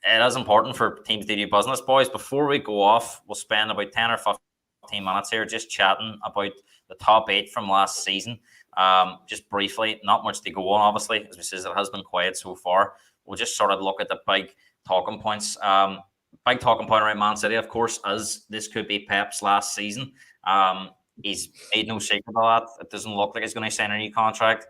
it is important for teams to do business, boys. Before we go off, we'll spend about 10 or 15 minutes here just chatting about the top 8 from last season. Just briefly, not much to go on, obviously, as we said, it has been quiet so far. We'll just sort of look at the big talking points. Big talking point around Man City, of course, as this could be Pep's last season. He's made no secret of that. It doesn't look like he's going to sign a new contract.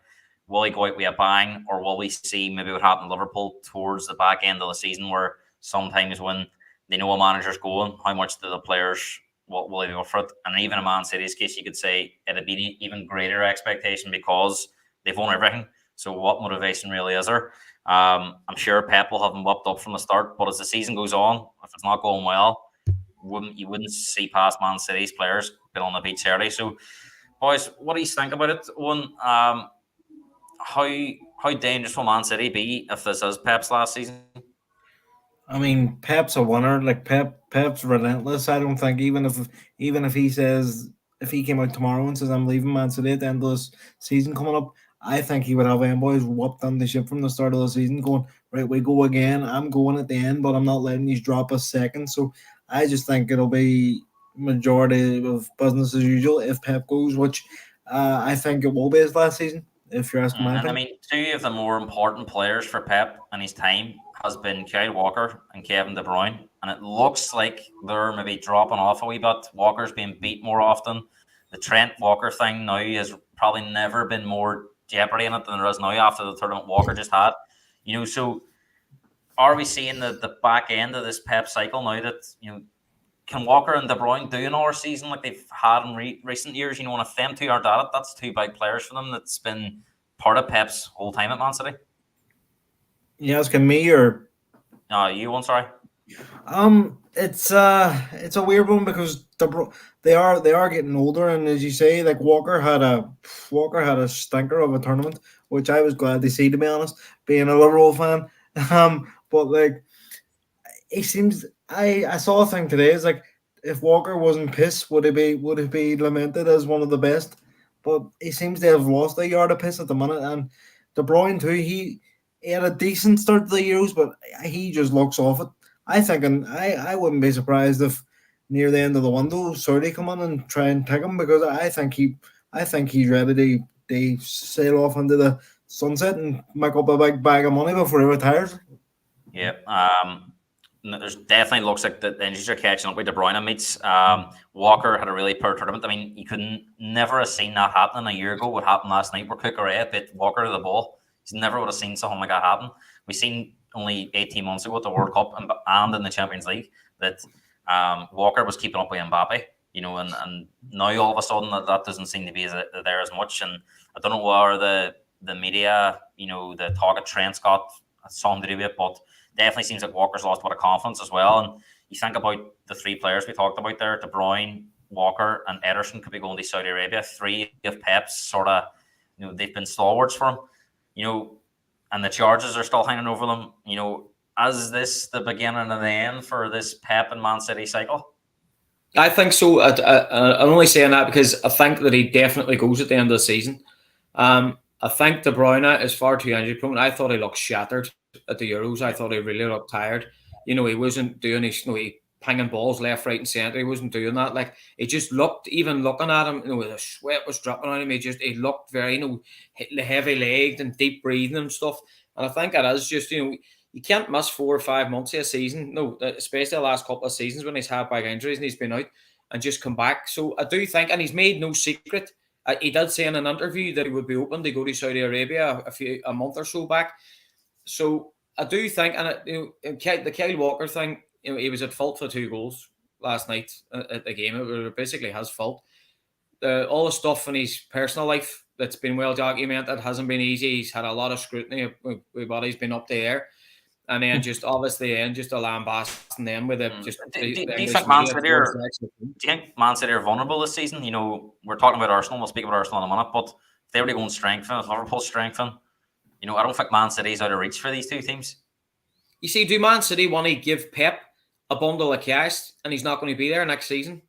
Will he go out with a bang, or will we see maybe what happened to Liverpool towards the back end of the season, where sometimes when they know a manager's going, how much do the players will they go for it? And even in Man City's case, you could say it'd be an even greater expectation because they've won everything. So what motivation really is there? I'm sure Pep will have them whipped up from the start, but as the season goes on, if it's not going well, you wouldn't see past Man City's players been on the beach early. So, boys, what do you think about it? One, how dangerous will Man City be if this is Pep's last season? I mean, Pep's a winner. Like Pep's relentless. I don't think even if he says if he came out tomorrow and says I'm leaving Man City at the end of this season coming up, I think he would have boys whooped on the ship from the start of the season, going right, we go again. I'm going at the end, but I'm not letting you drop a second. So I just think it'll be majority of business as usual if Pep goes, which I think it will be his last season. If you're asking my And I opinion. mean, two of the more important players for Pep and his time has been Kyle Walker and Kevin De Bruyne. And it looks like they're maybe dropping off a wee bit. Walker's being beat more often. The Trent Walker thing now has probably never been more jeopardy in it than there is now after the tournament Walker just had. So are we seeing the back end of this Pep cycle now that, can Walker and De Bruyne do another season like they've had in recent years? And if them two aren't at it, that's two big players for them that's been part of Pep's whole time at Man City. You asking me or? You one, sorry. It's a weird one because they are getting older, and as you say, like Walker had a stinker of a tournament, which I was glad to see, to be honest, being a Liverpool fan. But like, it seems I saw a thing today. It's like if Walker wasn't pissed, would it be lamented as one of the best? But he seems to have lost a yard of piss at the minute, and De Bruyne too. He had a decent start to the Euros, but he just looks off it. I think, and I wouldn't be surprised if near the end of the window, Saudi come in and try and take him, because I think he's ready to sail off into the sunset and make up a big bag of money before he retires. Yeah. There's definitely looks like the injuries are catching up with De Bruyne meets. Walker had a really poor tournament. I mean, you couldn't never have seen that happening a year ago. What happened last night where Cucurella bit Walker to the ball. He's never would have seen something like that happen. We seen only 18 months ago at the World Cup and in the Champions League that Walker was keeping up with Mbappe. And now all of a sudden that doesn't seem to be there as much. And I don't know where the media, the talk of Trent's got something to do with it, but definitely seems like Walker's lost a lot of confidence as well. And you think about the three players we talked about there, De Bruyne, Walker, and Ederson could be going to Saudi Arabia. Three of Pep's sort of, they've been stalwarts for him, and the charges are still hanging over them. Is this the beginning and the end for this Pep and Man City cycle? I think so. I'm only saying that because I think that he definitely goes at the end of the season. I think De Bruyne is far too injury prone. I thought he looked shattered at the Euros. I thought he really looked tired. He wasn't doing his, pinging balls left, right, and centre. He wasn't doing that. Like, he just looked, even looking at him, the sweat was dropping on him. He looked very, heavy legged and deep breathing and stuff. And I think it is just, you can't miss 4 or 5 months of a season. No, especially the last couple of seasons when he's had big injuries and he's been out and just come back. So I do think, and he's made no secret. He did say in an interview that he would be open to go to Saudi Arabia a month or so back. So I do think, and the Kyle Walker thing, he was at fault for 2 goals last night at the game. It was basically his fault. All the stuff in his personal life that's been well documented hasn't been easy. He's had a lot of scrutiny with what he's been up to air. And then just obviously just a lambasting them with it. Do you think Man City are vulnerable this season? We're talking about Arsenal. We'll speak about Arsenal in a minute. But if they were to go and strengthen, if Liverpool strengthen, I don't think Man City's out of reach for these two teams. You see, do Man City want to give Pep a bundle of cash and he's not going to be there next season?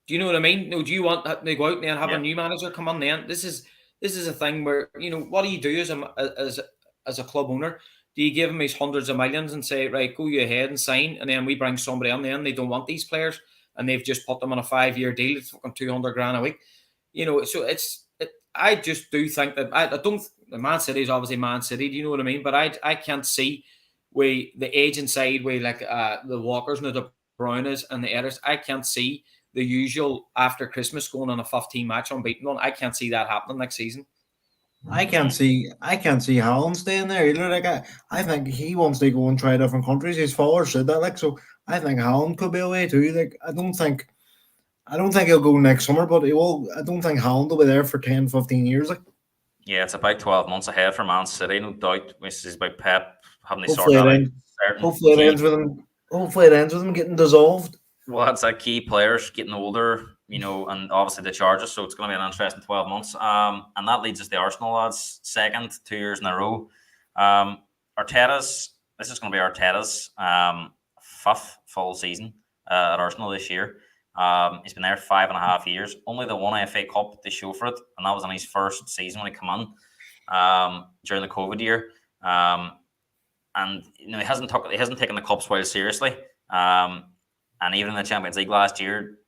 Do you know what I mean? No, do you want to go out there and have a new manager come on then? This is a thing where, what do you do as a club owner? Do you give him his hundreds of millions and say, right, go you ahead and sign, and then we bring somebody on then, they don't want these players, and they've just put them on a 5-year deal, it's fucking $200,000 a week. So I just do think that, I don't, Man City is obviously Man City, do you know what I mean? But I can't see where the agent side, where like the Walkers and the De Bruynes and the Eders, I can't see the usual after Christmas going on a 15-match unbeaten one. I can't see that happening next season. I can't see Haaland staying there either. Like I think he wants to go and try different countries. His father said that. Like, so I think Haaland could be away too. Like, I don't think he'll go next summer, but he will. I don't think Haaland will be there for 10, 15 years. Like, yeah, it's about 12 months ahead for Man City, no doubt. This is about Pep having to sort out. Hopefully it ends with him getting dissolved. Well, that's like key players getting older, and obviously the charges. So it's going to be an interesting 12 months. And that leads us to Arsenal, lads. Second, 2 years in a row. This is going to be Arteta's 5th full season at Arsenal this year. He's been there 5.5 years. Only the one FA Cup to show for it, and that was in his first season when he came on during the COVID year. And he hasn't taken the cups well seriously. And even in the Champions League last year,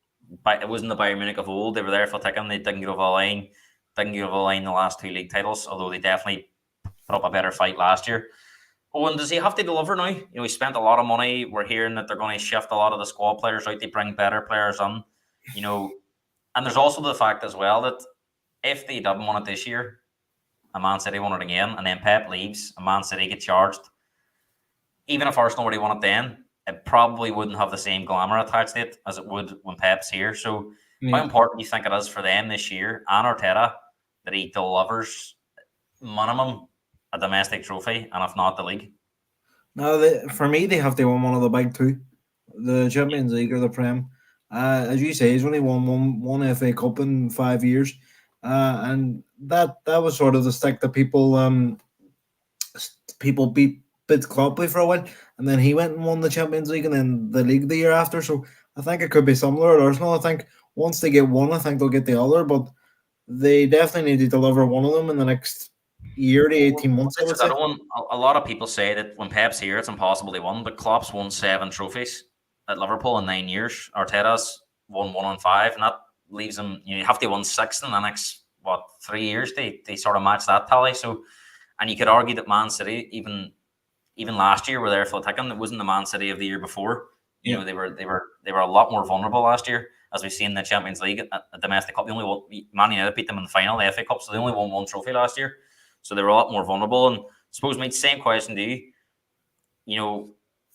it wasn't the Bayern Munich of old. They were there for taking. They didn't get over the line. Didn't get over the line the last 2 league titles, although they definitely put up a better fight last year. Oh, and does he have to deliver now? He spent a lot of money. We're hearing that they're going to shift a lot of the squad players out. They bring better players on. And there's also the fact as well that if they didn't want it this year, and Man City won it again, and then Pep leaves, and Man City get charged, even if Arsenal already won it then, it probably wouldn't have the same glamour attached to it as it would when Pep's here. So how important do you think it is for them this year and Arteta that he delivers minimum a domestic trophy, and if not, the league? No, for me, they have to win one of the big two, the Champions League or the Prem. As you say, he's only won one FA Cup in 5 years, and that was sort of the stick that people beat Klopp for a while, and then he went and won the Champions League and then the league the year after. So I think it could be similar at Arsenal. I think once they get one, I think they'll get the other, but they definitely need to deliver one of them in the next year to 18 months. I would say. A lot of people say that when Pep's here, it's impossible to win, but Klopp's won 7 trophies at Liverpool in 9 years. Arteta's won 1 in 5, and that leaves him. You have to win 6 in the next 3 years. They sort of match that tally. So, and you could argue that Man City even last year were there for the taking. It wasn't the Man City of the year before. They were a lot more vulnerable last year, as we've seen in the Champions League, at the domestic cup. Man United beat them in the final, the FA Cup, so they only won 1 trophy last year. So they were a lot more vulnerable. And I suppose, mate, same question to you.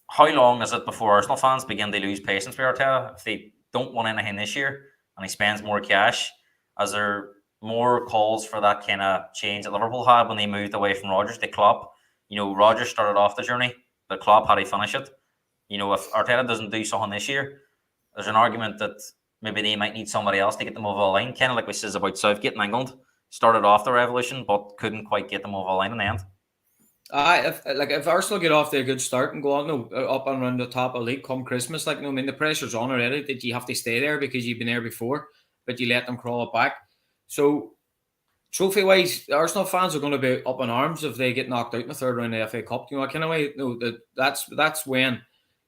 How long is it before Arsenal fans begin to lose patience with Arteta? If they don't want anything this year and he spends more cash, is there more calls for that kind of change that Liverpool had when they moved away from Rodgers to Klopp? Rodgers started off the journey, but Klopp had to finish it. If Arteta doesn't do something this year, there's an argument that maybe they might need somebody else to get them over the line, kind of like we says about Southgate in England. Started off the revolution, but couldn't quite get them over the line in the end. If Arsenal get off to a good start and go on up and around the top of the league come Christmas, the pressure's on already that you have to stay there because you've been there before, but you let them crawl it back. So, trophy-wise, Arsenal fans are going to be up in arms if they get knocked out in the third round of the FA Cup. That's when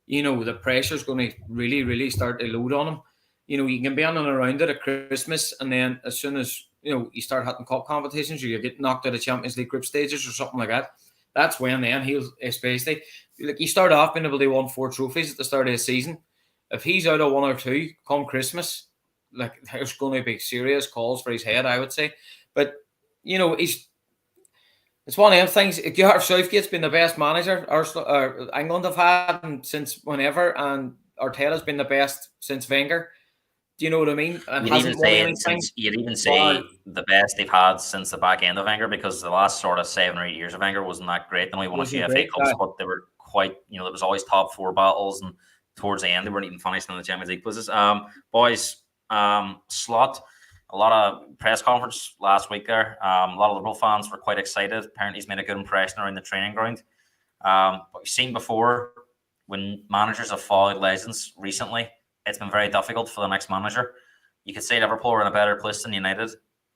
the pressure's going to really, really start to load on them. You can be on and around it at Christmas, and then as soon as you start hitting cup competitions, or you get knocked out of Champions League group stages or something like that. That's when then he'll especially he started off being able to win 4 trophies at the start of the season. If he's out of 1 or 2 come Christmas, there's going to be serious calls for his head, I would say. But it's one of them things. Gareth Southgate's been the best manager England have had since whenever, and Arteta's been the best since Wenger. Do you know what I mean? And you'd even say the best they've had since the back end of Wenger, because the last sort of 7 or 8 years of Wenger wasn't that great. They only won a few FA Cups, but they were quite, there was always top 4 battles, and towards the end, they weren't even finished in the Champions League places. Boys, Slot, a lot of press conference last week there. A lot of Liverpool fans were quite excited. Apparently, he's made a good impression around the training ground. But we've seen before when managers have followed legends recently, it's been very difficult for the next manager. You could say Liverpool were in a better place than United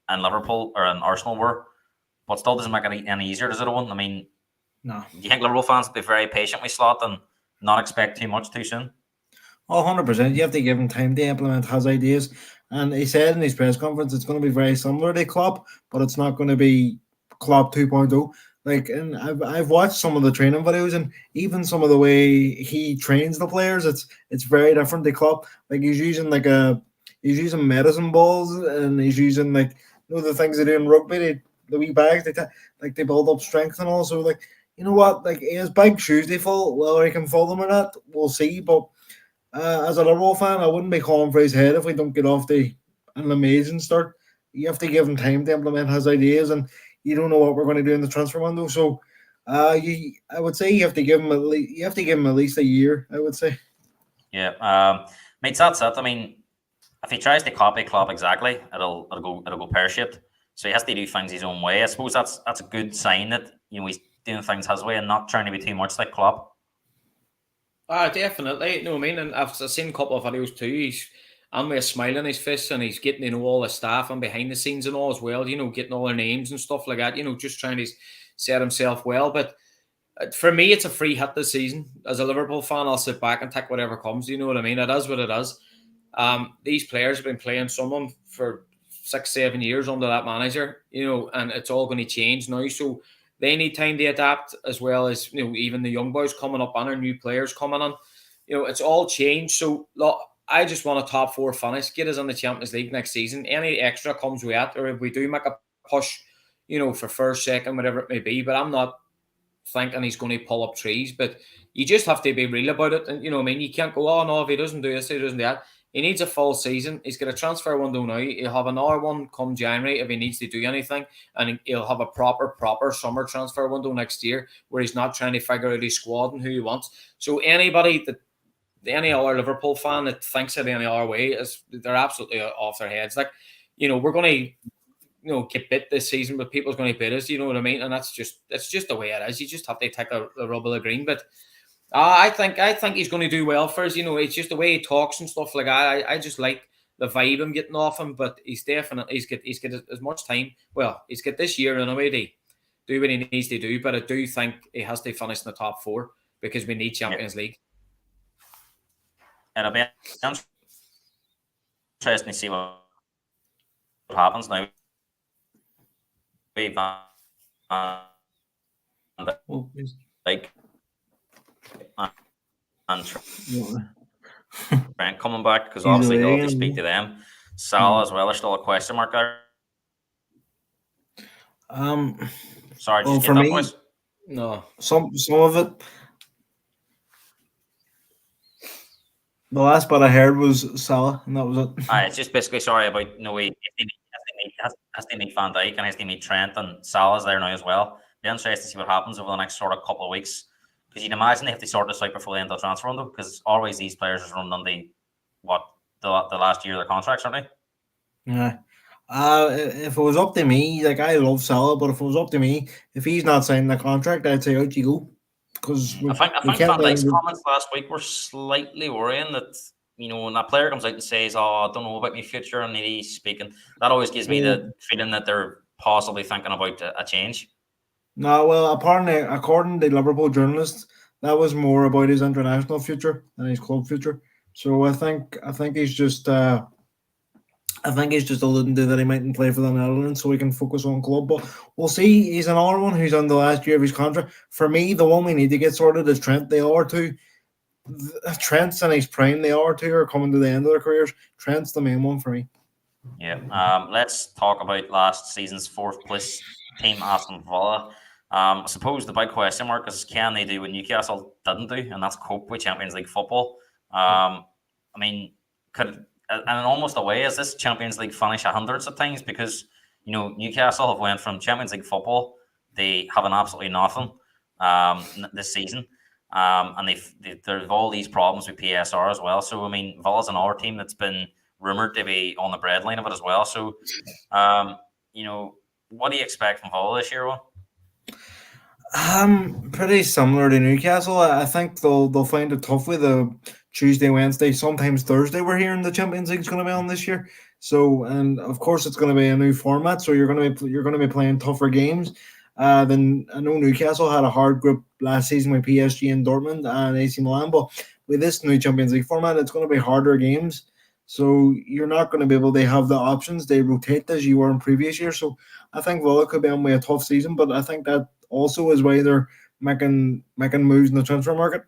and Liverpool or and Arsenal were, but still doesn't make it any easier, does it, Owen? I mean, no. Do you think Liverpool fans will be very patient with Slot and not expect too much too soon? 100%. You have to give him time to implement his ideas. And he said in his press conference it's going to be very similar to Klopp, but it's not going to be Klopp 2.0. And I've watched some of the training videos, and even some of the way he trains the players, it's very different to Klopp. He's using using medicine balls, and he's using the things they do in rugby, the wee bags they build up strength and all. So he has big shoes to fill. Whether he can fill them or not, we'll see. But as a Liverpool fan, I wouldn't be calling for his head if we don't get off an amazing start. You have to give him time to implement his ideas, and you don't know what we're going to do in the transfer window. So, I would say you have to give him at least a year. I would say. Yeah, mate, that's it. I mean, if he tries to copy Klopp exactly, it'll go pear shaped. So he has to do things his own way. I suppose that's a good sign that he's doing things his way and not trying to be too much like Klopp. Definitely. No, I mean, and I've seen a couple of videos too. and with a smile on his face, and he's getting to know all the staff and behind the scenes and all as well, getting all their names and stuff like that, just trying to set himself well. But for me, it's a free hit this season. As a Liverpool fan, I'll sit back and take whatever comes. You know what I mean? It is what it is. These players have been playing some of them for 6-7 years under that manager, and it's all going to change now. So they need time to adapt, as well as even the young boys coming up and our new players coming on. It's all changed. So look, I just want a top 4 finish, get us in the Champions League next season. Any extra comes with that, or if we do make a push, for first, second, whatever it may be. But I'm not thinking he's going to pull up trees. But you just have to be real about it. And you can't go, oh no, if he doesn't do this, he doesn't do that. He needs a full season. He's got a transfer window now. He'll have another one come January if he needs to do anything. And he'll have a proper summer transfer window next year where he's not trying to figure out his squad and who he wants. So any other Liverpool fan that thinks it any other way, they're absolutely off their heads. Like, we're going to get bit this season, but people's going to bit us, you know what I mean? And that's just the way it is. You just have to take a rub of the green. But I think he's going to do well for us. It's just the way he talks and stuff like that. I just like the vibe I'm getting off him. But he's got as much time. Well, he's got this year in a way to do what he needs to do. But I do think he has to finish in the top 4 because we need Champions League. It'll be interesting to see what happens now. Like and Trent coming back, because obviously they'll have to speak to them. Salah as well are still a question mark there. Sorry, well, just for get that me, voice. No, some of it. The last bit I heard was Salah, and that was it. It's just basically sorry about has to meet Van Dijk and has to meet Trent, and Salah's there now as well. Be interested to see what happens over the next sort of couple of weeks, because you'd imagine they have to sort this out before the end of the transfer window, because always these players are running on the last year of their contracts, aren't they? Yeah. If it was up to me, like, I love Salah, but if it was up to me, if he's not signing the contract, I'd say out you go. Because I think Van Dijk's comments last week were slightly worrying that, when a player comes out and says, "Oh, I don't know about my future," and he's speaking, that always gives me the feeling that they're possibly thinking about a change. No, well, according to Liverpool journalists, that was more about his international future than his club future. So I think he's just alluding to that he mightn't play for the Netherlands, so we can focus on club. But we'll see. He's another one who's on the last year of his contract. For me, the one we need to get sorted is Trent. They are two. Trent's in his prime. They are two are coming to the end of their careers. Trent's the main one for me. Yeah. Let's talk about last season's 4th place team, Aston Villa. I suppose the big question mark is, can they do what Newcastle didn't do, and that's cope with Champions League football? I mean, and in almost a way, is this Champions League finish hundreds of times? Because Newcastle have went from Champions League football, they have absolutely nothing this season, and they've all these problems with PSR as well. So I mean, Villa's another team that's been rumored to be on the breadline of it as well. So what do you expect from Villa this year, Will? Pretty similar to Newcastle. I think they'll find it tough with the Tuesday, Wednesday, sometimes Thursday. We're hearing the Champions League's going to be on this year. So, and of course, it's going to be a new format. So you're going to be playing tougher games. Then I know Newcastle had a hard group last season with PSG and Dortmund and AC Milan, but with this new Champions League format, it's going to be harder games. So you're not going to be able to have the options. They rotate as you were in previous years. So I think Villa could be on with a tough season, but I think that also is why they're making moves in the transfer market.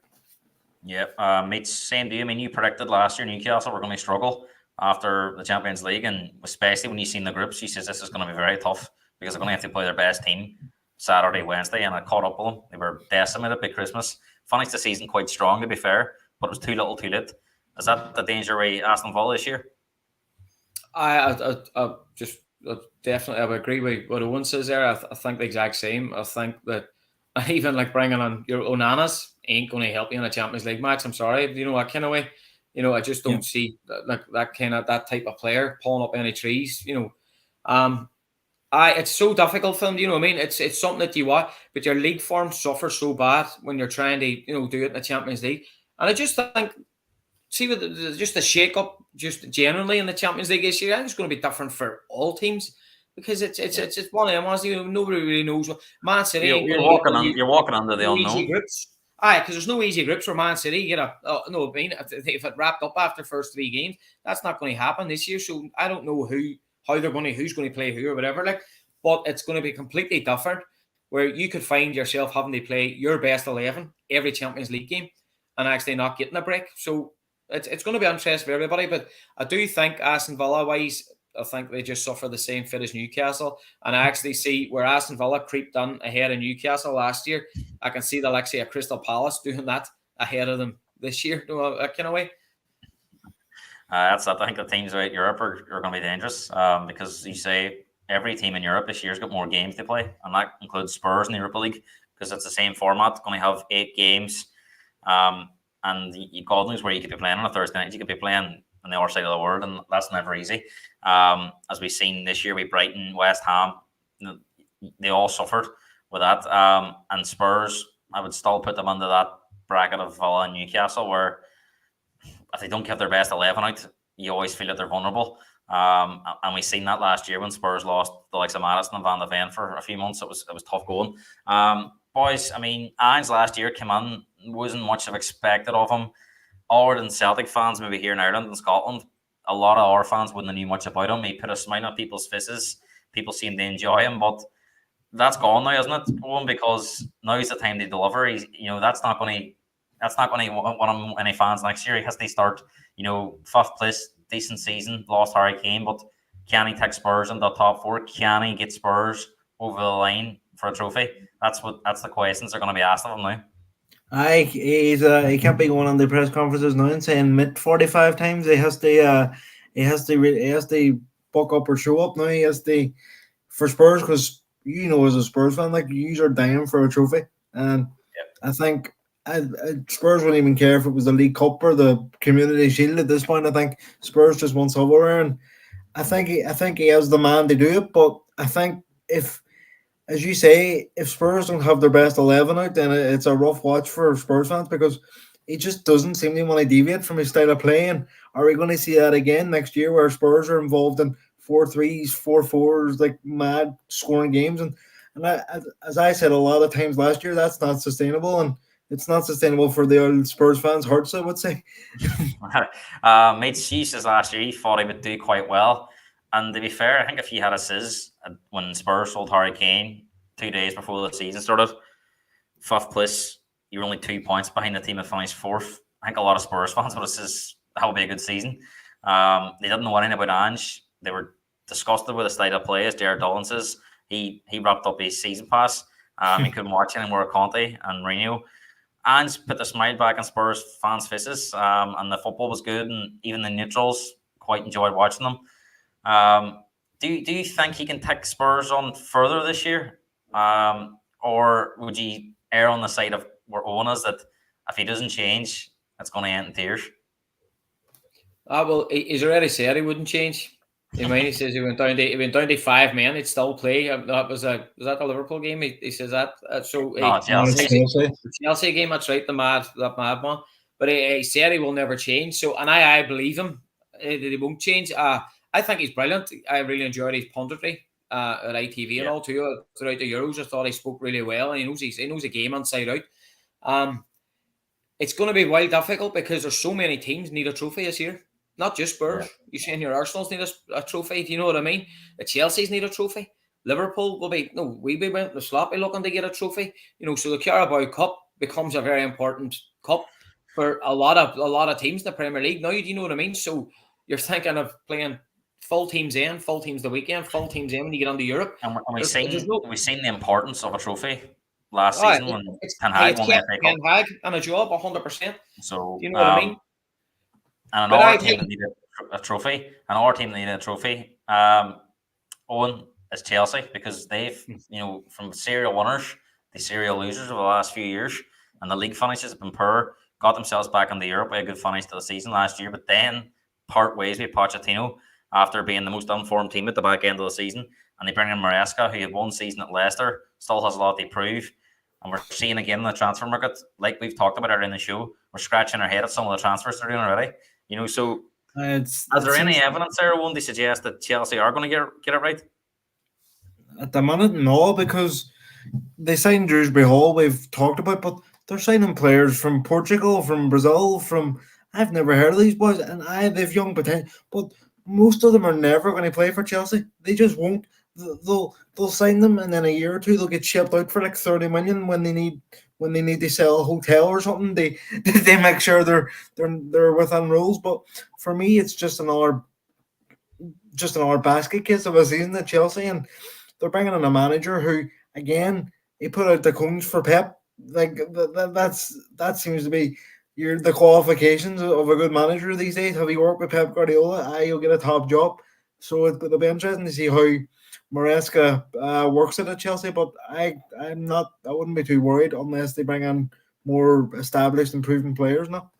Yeah, mate, same to you. I mean, you predicted last year Newcastle were going to struggle after the Champions League, and especially when you seen the groups, you says this is going to be very tough because they're going to have to play their best team Saturday, Wednesday, and I caught up with them. They were decimated by Christmas. Finished the season quite strong, to be fair, but it was too little, too late. Is that the danger way Aston Villa this year? I definitely would agree with what Owen says there. I think the exact same. I think that even like bringing on your Onanas ain't going to help you in a Champions League match. I'm sorry, that kind of way. I just don't see that type of player pulling up any trees. It's so difficult for them. You know what I mean? It's something that you want, but your league form suffers so bad when you're trying to do it in the Champions League. And I just think see with just the shake-up, just generally in the Champions League this year, I think it's going to be different for all teams because it's one of them. Honestly, nobody really knows what Man City ain't You're going to walking on. You're walking under the easy unknown. groups. Aye, because there's no easy groups for Man City. You get no. I mean, if it wrapped up after the first 3 games, that's not going to happen this year. So I don't know who's going to play who or whatever. Like, but it's going to be completely different. Where you could find yourself having to play your best 11 every Champions League game and actually not getting a break. So it's going to be interesting for everybody. But I do think Aston Villa wise, I think they just suffer the same fate as Newcastle. And I actually see where Aston Villa creeped on ahead of Newcastle last year. I can see the Alexia Crystal Palace doing that ahead of them this year. That kind of way. I think the teams out Europe are going to be dangerous because you say every team in Europe this year's got more games to play, and that includes Spurs in the Europa League because it's the same format. Going to have 8 games, and God knows where you could be playing on a Thursday night. You could be playing on the other side of the world, and that's never easy. As we've seen this year with Brighton, West Ham, they all suffered with that. And Spurs, I would still put them under that bracket of Villa and Newcastle, where if they don't get their best 11 out, you always feel that they're vulnerable. And we've seen that last year when Spurs lost the likes of Madison and Van de Ven for a few months. It was tough going. Boys, I mean, Ains last year came in, wasn't much of expected of him. Other than Celtic fans, maybe here in Ireland and Scotland, a lot of our fans wouldn't have knew much about him. He put a smile on people's faces. People seem to enjoy him, but that's gone now, isn't it? One, because now's the time to deliver. He's, that's not going to want any fans next year. He has to start, 5th place, decent season, lost Harry Kane, but can he take Spurs into the top 4? Can he get Spurs over the line for a trophy? That's the questions are going to be asked of him now. He can't be going on the press conferences now and saying mid 45 times. He has to buck up or show up now. He has to for Spurs because as a Spurs fan, like you are dying for a trophy, and I think Spurs wouldn't even care if it was the League Cup or the Community Shield at this point. I think Spurs just want silverware, and I think he has the man to do it. But I think if, as you say, if Spurs don't have their best 11 out, then it's a rough watch for Spurs fans because he just doesn't seem to want to deviate from his style of play. And are we going to see that again next year where Spurs are involved in 4-3s, 4-4s, like mad scoring games? And as I said a lot of times last year, that's not sustainable. And it's not sustainable for the old Spurs fans' hearts, I would say. Made says last year he thought he would do quite well. And to be fair, I think if he had a sizz when Spurs sold Harry Kane 2 days before the season started, 5th place, you were only 2 points behind the team that finished 4th. I think a lot of Spurs fans would have said that would be a good season. They didn't know anything about Ange. They were disgusted with the style of play, as Jared Dolan says. He wrapped up his season pass. He couldn't watch anymore at Conte and Mourinho. Ange put the smile back on Spurs fans' faces, and the football was good, and even the neutrals quite enjoyed watching them. Do you think he can take Spurs on further this year, or would you err on the side of where Owen is that if he doesn't change, it's going to end in tears? Well, he's already said he wouldn't change. He says he went down to 5 men. He'd still play. Was that the Liverpool game? He says that. Chelsea game. That's right. That mad one. But he said he will never change. So, and I believe him. He won't change. I think he's brilliant. I really enjoyed his punditry at ITV and all too throughout the Euros. I thought he spoke really well, and he knows the game inside out. It's going to be wild difficult because there's so many teams need a trophy this year. Not just Spurs. Yeah. You're saying your Arsenals need a trophy. Do you know what I mean? The Chelsea's need a trophy. Liverpool will be the sloppy looking to get a trophy. So the Carabao Cup becomes a very important cup for a lot of teams in the Premier League now. Do you know what I mean? So you're thinking of playing full teams in, full teams the weekend, full teams in when you get onto Europe. And we've seen the importance of a trophy last season when Ten Hag won the FA Cup. Ten Hag and a job 100%. So do you know what I mean? And another team that needed a trophy, Owen, is Chelsea, because they've, from serial winners to serial losers over the last few years, and the league finishes have been poor, got themselves back into Europe with a good finish to the season last year, but then part ways with Pochettino after being the most unformed team at the back end of the season, and they bring in Maresca, who had one season at Leicester, still has a lot to prove. And we're seeing again in the transfer market, like we've talked about earlier in the show, we're scratching our head at some of the transfers they're doing already. So is there any evidence there, one to suggest that Chelsea are going to get it right? At the minute, no, because they signed Dewsbury Hall, we've talked about, but they're signing players from Portugal, from Brazil, from I've never heard of these boys, and they've young potential, but most of them are never going to play for Chelsea. They just won't. They'll sign them, and then a year or two they'll get shipped out for like 30 million when they need to sell a hotel or something. They they make sure they're within rules. But for me, it's just another basket case of a season at Chelsea, and they're bringing in a manager who, again, he put out the cones for Pep. Like that seems to be the qualifications of a good manager these days. Have you worked with Pep Guardiola? You'll get a top job. So it'll be interesting to see how Maresca works at Chelsea. But I wouldn't be too worried unless they bring in more established and proven players now.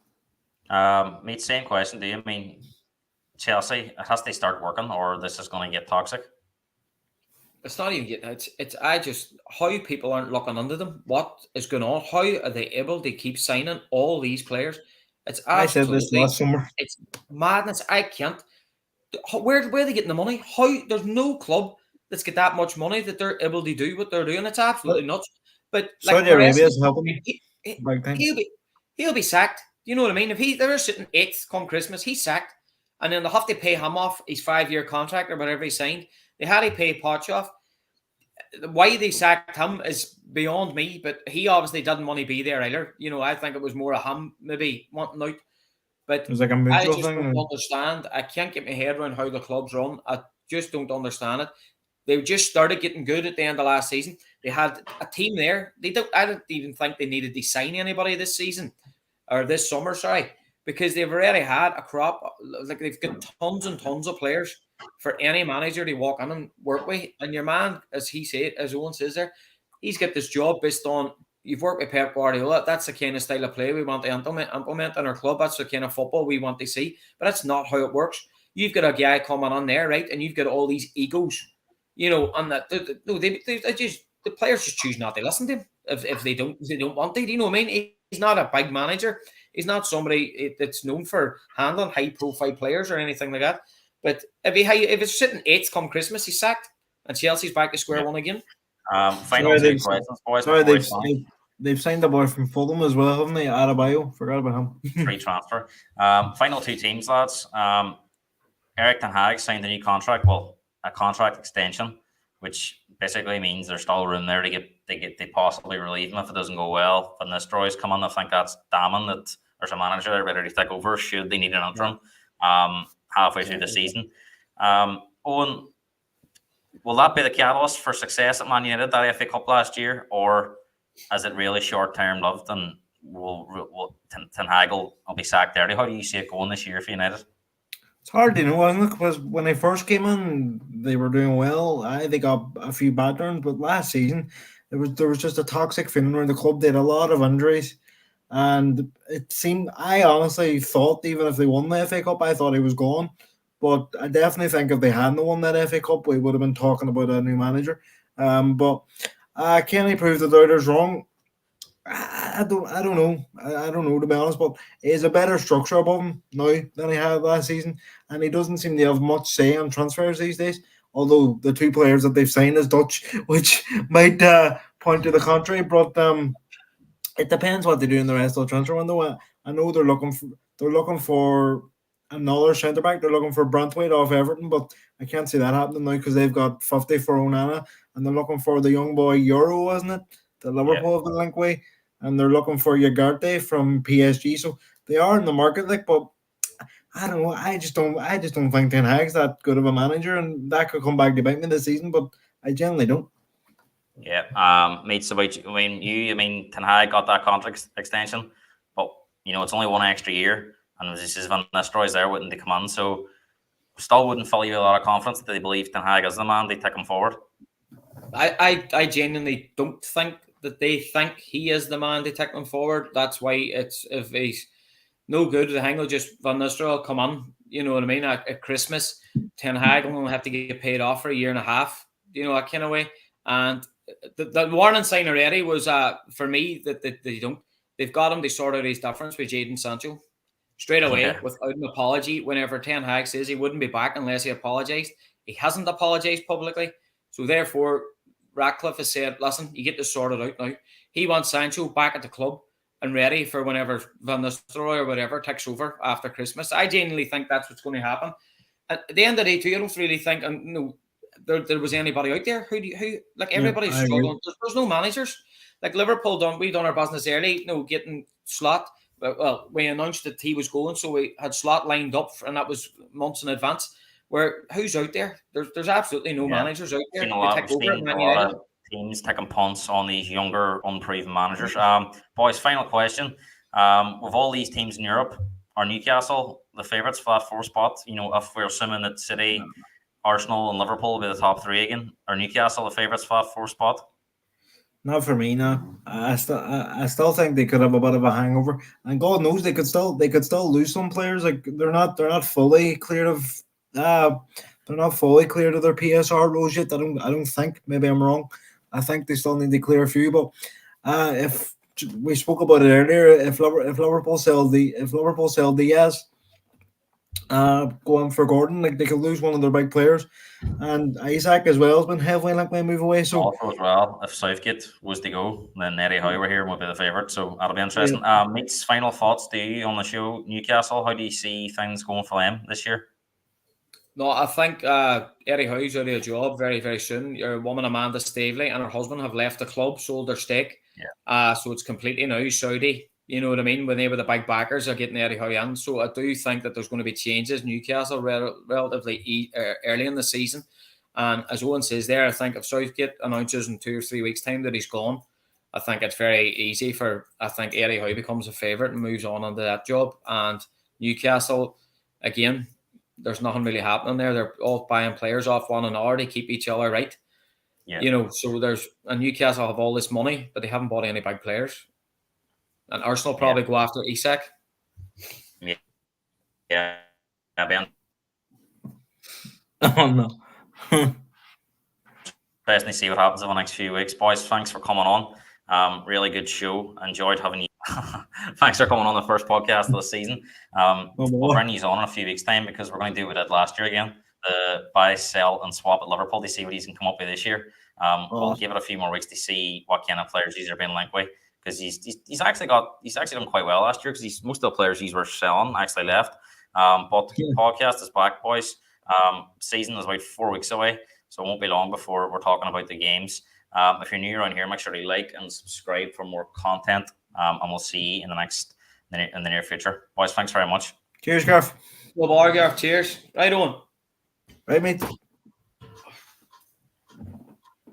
Mate, same question. Do you mean Chelsea has to start working, or this is going to get toxic? It's not even getting. It's I just how people aren't looking under them. What is going on? How are they able to keep signing all these players? It's absolutely. I said this last summer. It's madness. I can't. Where are they getting the money? How there's no club that's got that much money that they're able to do what they're doing. It's absolutely nuts. But like Saudi Arabia is helping. He'll be sacked. You know what I mean? If they're sitting 8th come Christmas, he's sacked, and then they'll have to pay him off his 5-year contract or whatever he signed. They had to pay Poch off. Why they sacked him is beyond me, but he obviously didn't want to be there either. I think it was more of him maybe wanting out. But it was like a I just don't understand. I can't get my head around how the club's run. I just don't understand it. They just started getting good at the end of last season. They had a team there. I don't even think they needed to sign anybody this season or this summer, because they've already had a crop. Like they've got tons and tons of players for any manager to walk in and work with. And your man, as Owen says there, he's got this job based on you've worked with Pep Guardiola. That's the kind of style of play we want to implement in our club. That's the kind of football we want to see. But that's not how it works. You've got a guy coming on there, right? And you've got all these egos, and that the players just choose not to listen to him if they don't want to. You know what I mean? He's not a big manager. He's not somebody that's known for handling high-profile players or anything like that. But if it's sitting 8th come Christmas, he's sacked, and Chelsea's back to square one again. Final two questions, boys. They've signed a boy from Fulham as well, haven't they? Adebayo, forgot about him. Free transfer. Final two teams, lads. Eric Ten Hag signed a new contract. Well, a contract extension, which basically means there's still room there to possibly relieve him if it doesn't go well. When this Destroys come on, I think that's damning that there's a manager there ready to take over should they need an interim halfway through the season. Owen, will that be the catalyst for success at Man United, that FA Cup last year, or is it really short-term lived and will Ten Hag will be sacked early? How do you see it going this year for United? It's hard to know, isn't it? Because when they first came in, they were doing well. They got a few bad turns, but last season there was just a toxic feeling around the club. They had a lot of injuries, and it seemed. I honestly thought even if they won the FA Cup, I thought he was gone. But I definitely think if they hadn't won that FA Cup, we would have been talking about a new manager. But can he prove the doubters wrong? I don't know. I don't know, to be honest, but he's a better structure above him now than he had last season, and he doesn't seem to have much say on transfers these days. Although the two players that they've signed is Dutch, which might point to the contrary. But it depends what they do in the rest of the transfer window. I know they're looking for another centre back. They're looking for Brantwaite off Everton, but I can't see that happening now because they've got 50 for Onana, and they're looking for the young boy Euro, isn't it? The Liverpool of the link way. And they're looking for Ugarte from PSG, so they are in the market. But I don't know. I just don't think Ten Hag's that good of a manager, and that could come back to bite me this season. But I generally don't. Yeah, mates. About Ten Hag got that contract extension, but it's only one extra year, and this is Van Nistelrooy's there waiting to come on. So still wouldn't fill you with a lot of confidence that they believe Ten Hag is the man. They take him forward. I genuinely don't think that they think he is the man to take them forward. That's why if he's no good, the hang will just Van Nistelrooy come on. You know what I mean? At Christmas, Ten Hag will have to get paid off for a year and a half. That kind of way. And the warning sign already was for me that they've got him to sort out his difference with Jadon Sancho straight away without an apology. Whenever Ten Hag says he wouldn't be back unless he apologised, he hasn't apologised publicly. So therefore, Ratcliffe has said, listen, you get this sorted out now. He wants Sancho back at the club and ready for whenever Van Nistelrooy or whatever takes over after Christmas. I genuinely think that's what's going to happen. At the end of the day, too, I don't really think there was anybody out there who like everybody's struggling. There's no managers. Like Liverpool we done our business early, getting Slot. Well, we announced that he was going, so we had Slot lined up, and that was months in advance. Where who's out there? There's absolutely no managers out there. Seen a lot of teams taking punts on these younger, unproven managers. Boys, final question. With all these teams in Europe, are Newcastle the favourites for that 4th spot? If we're assuming that City, Arsenal, and Liverpool will be the top 3 again, are Newcastle the favourites for that 4th spot? Not for me, no. I still think they could have a bit of a hangover, and God knows they could still lose some players. Like they're not fully cleared of their PSR roles yet. I don't think. Maybe I'm wrong. I think they still need to clear a few. But if we spoke about it earlier, if Liverpool sell Diaz, going for Gordon, like they could lose one of their big players, and Isaac as well has been heavily linked to move away. So also as well, if Southgate was to go, then Eddie Howe were here would be the favourite. So that'll be interesting. Meets final thoughts to you on the show, Newcastle. How do you see things going for them this year? No, I think Eddie Howe's out of a job very, very soon. Your woman Amanda Stavely and her husband have left the club, sold their stake. So it's completely now Saudi. You know what I mean? When they were the big backers, are getting Eddie Howe in. So I do think that there's going to be changes. Newcastle relatively early in the season. And as Owen says there, I think if Southgate announces in 2 or 3 weeks' time that he's gone, I think it's very easy I think Eddie Howe becomes a favourite and moves on into that job. And Newcastle, again, there's nothing really happening there. They're all buying players off one another to keep each other right. Yeah. So Newcastle have all this money, but they haven't bought any big players. And Arsenal probably go after Isak. Yeah. Ben. Oh no. Interesting to see what happens in the next few weeks. Boys, thanks for coming on. Really good show. Enjoyed having you. Thanks for coming on the first podcast of the season. We'll bring you on in a few weeks' time because we're going to do what we did last year again. The buy, sell, and swap at Liverpool to see what he's can come up with this year. We'll give it a few more weeks to see what kind of players he's been linked with. Because he's actually done quite well last year because most of the players he were selling actually left. But the podcast is back, boys. Season is about 4 weeks away, so it won't be long before we're talking about the games. If you're new around here, make sure to like and subscribe for more content. And we'll see you in the near future, boys. Thanks very much. Cheers, Gareth. Well, Gareth. Cheers. Right on. Right, mate.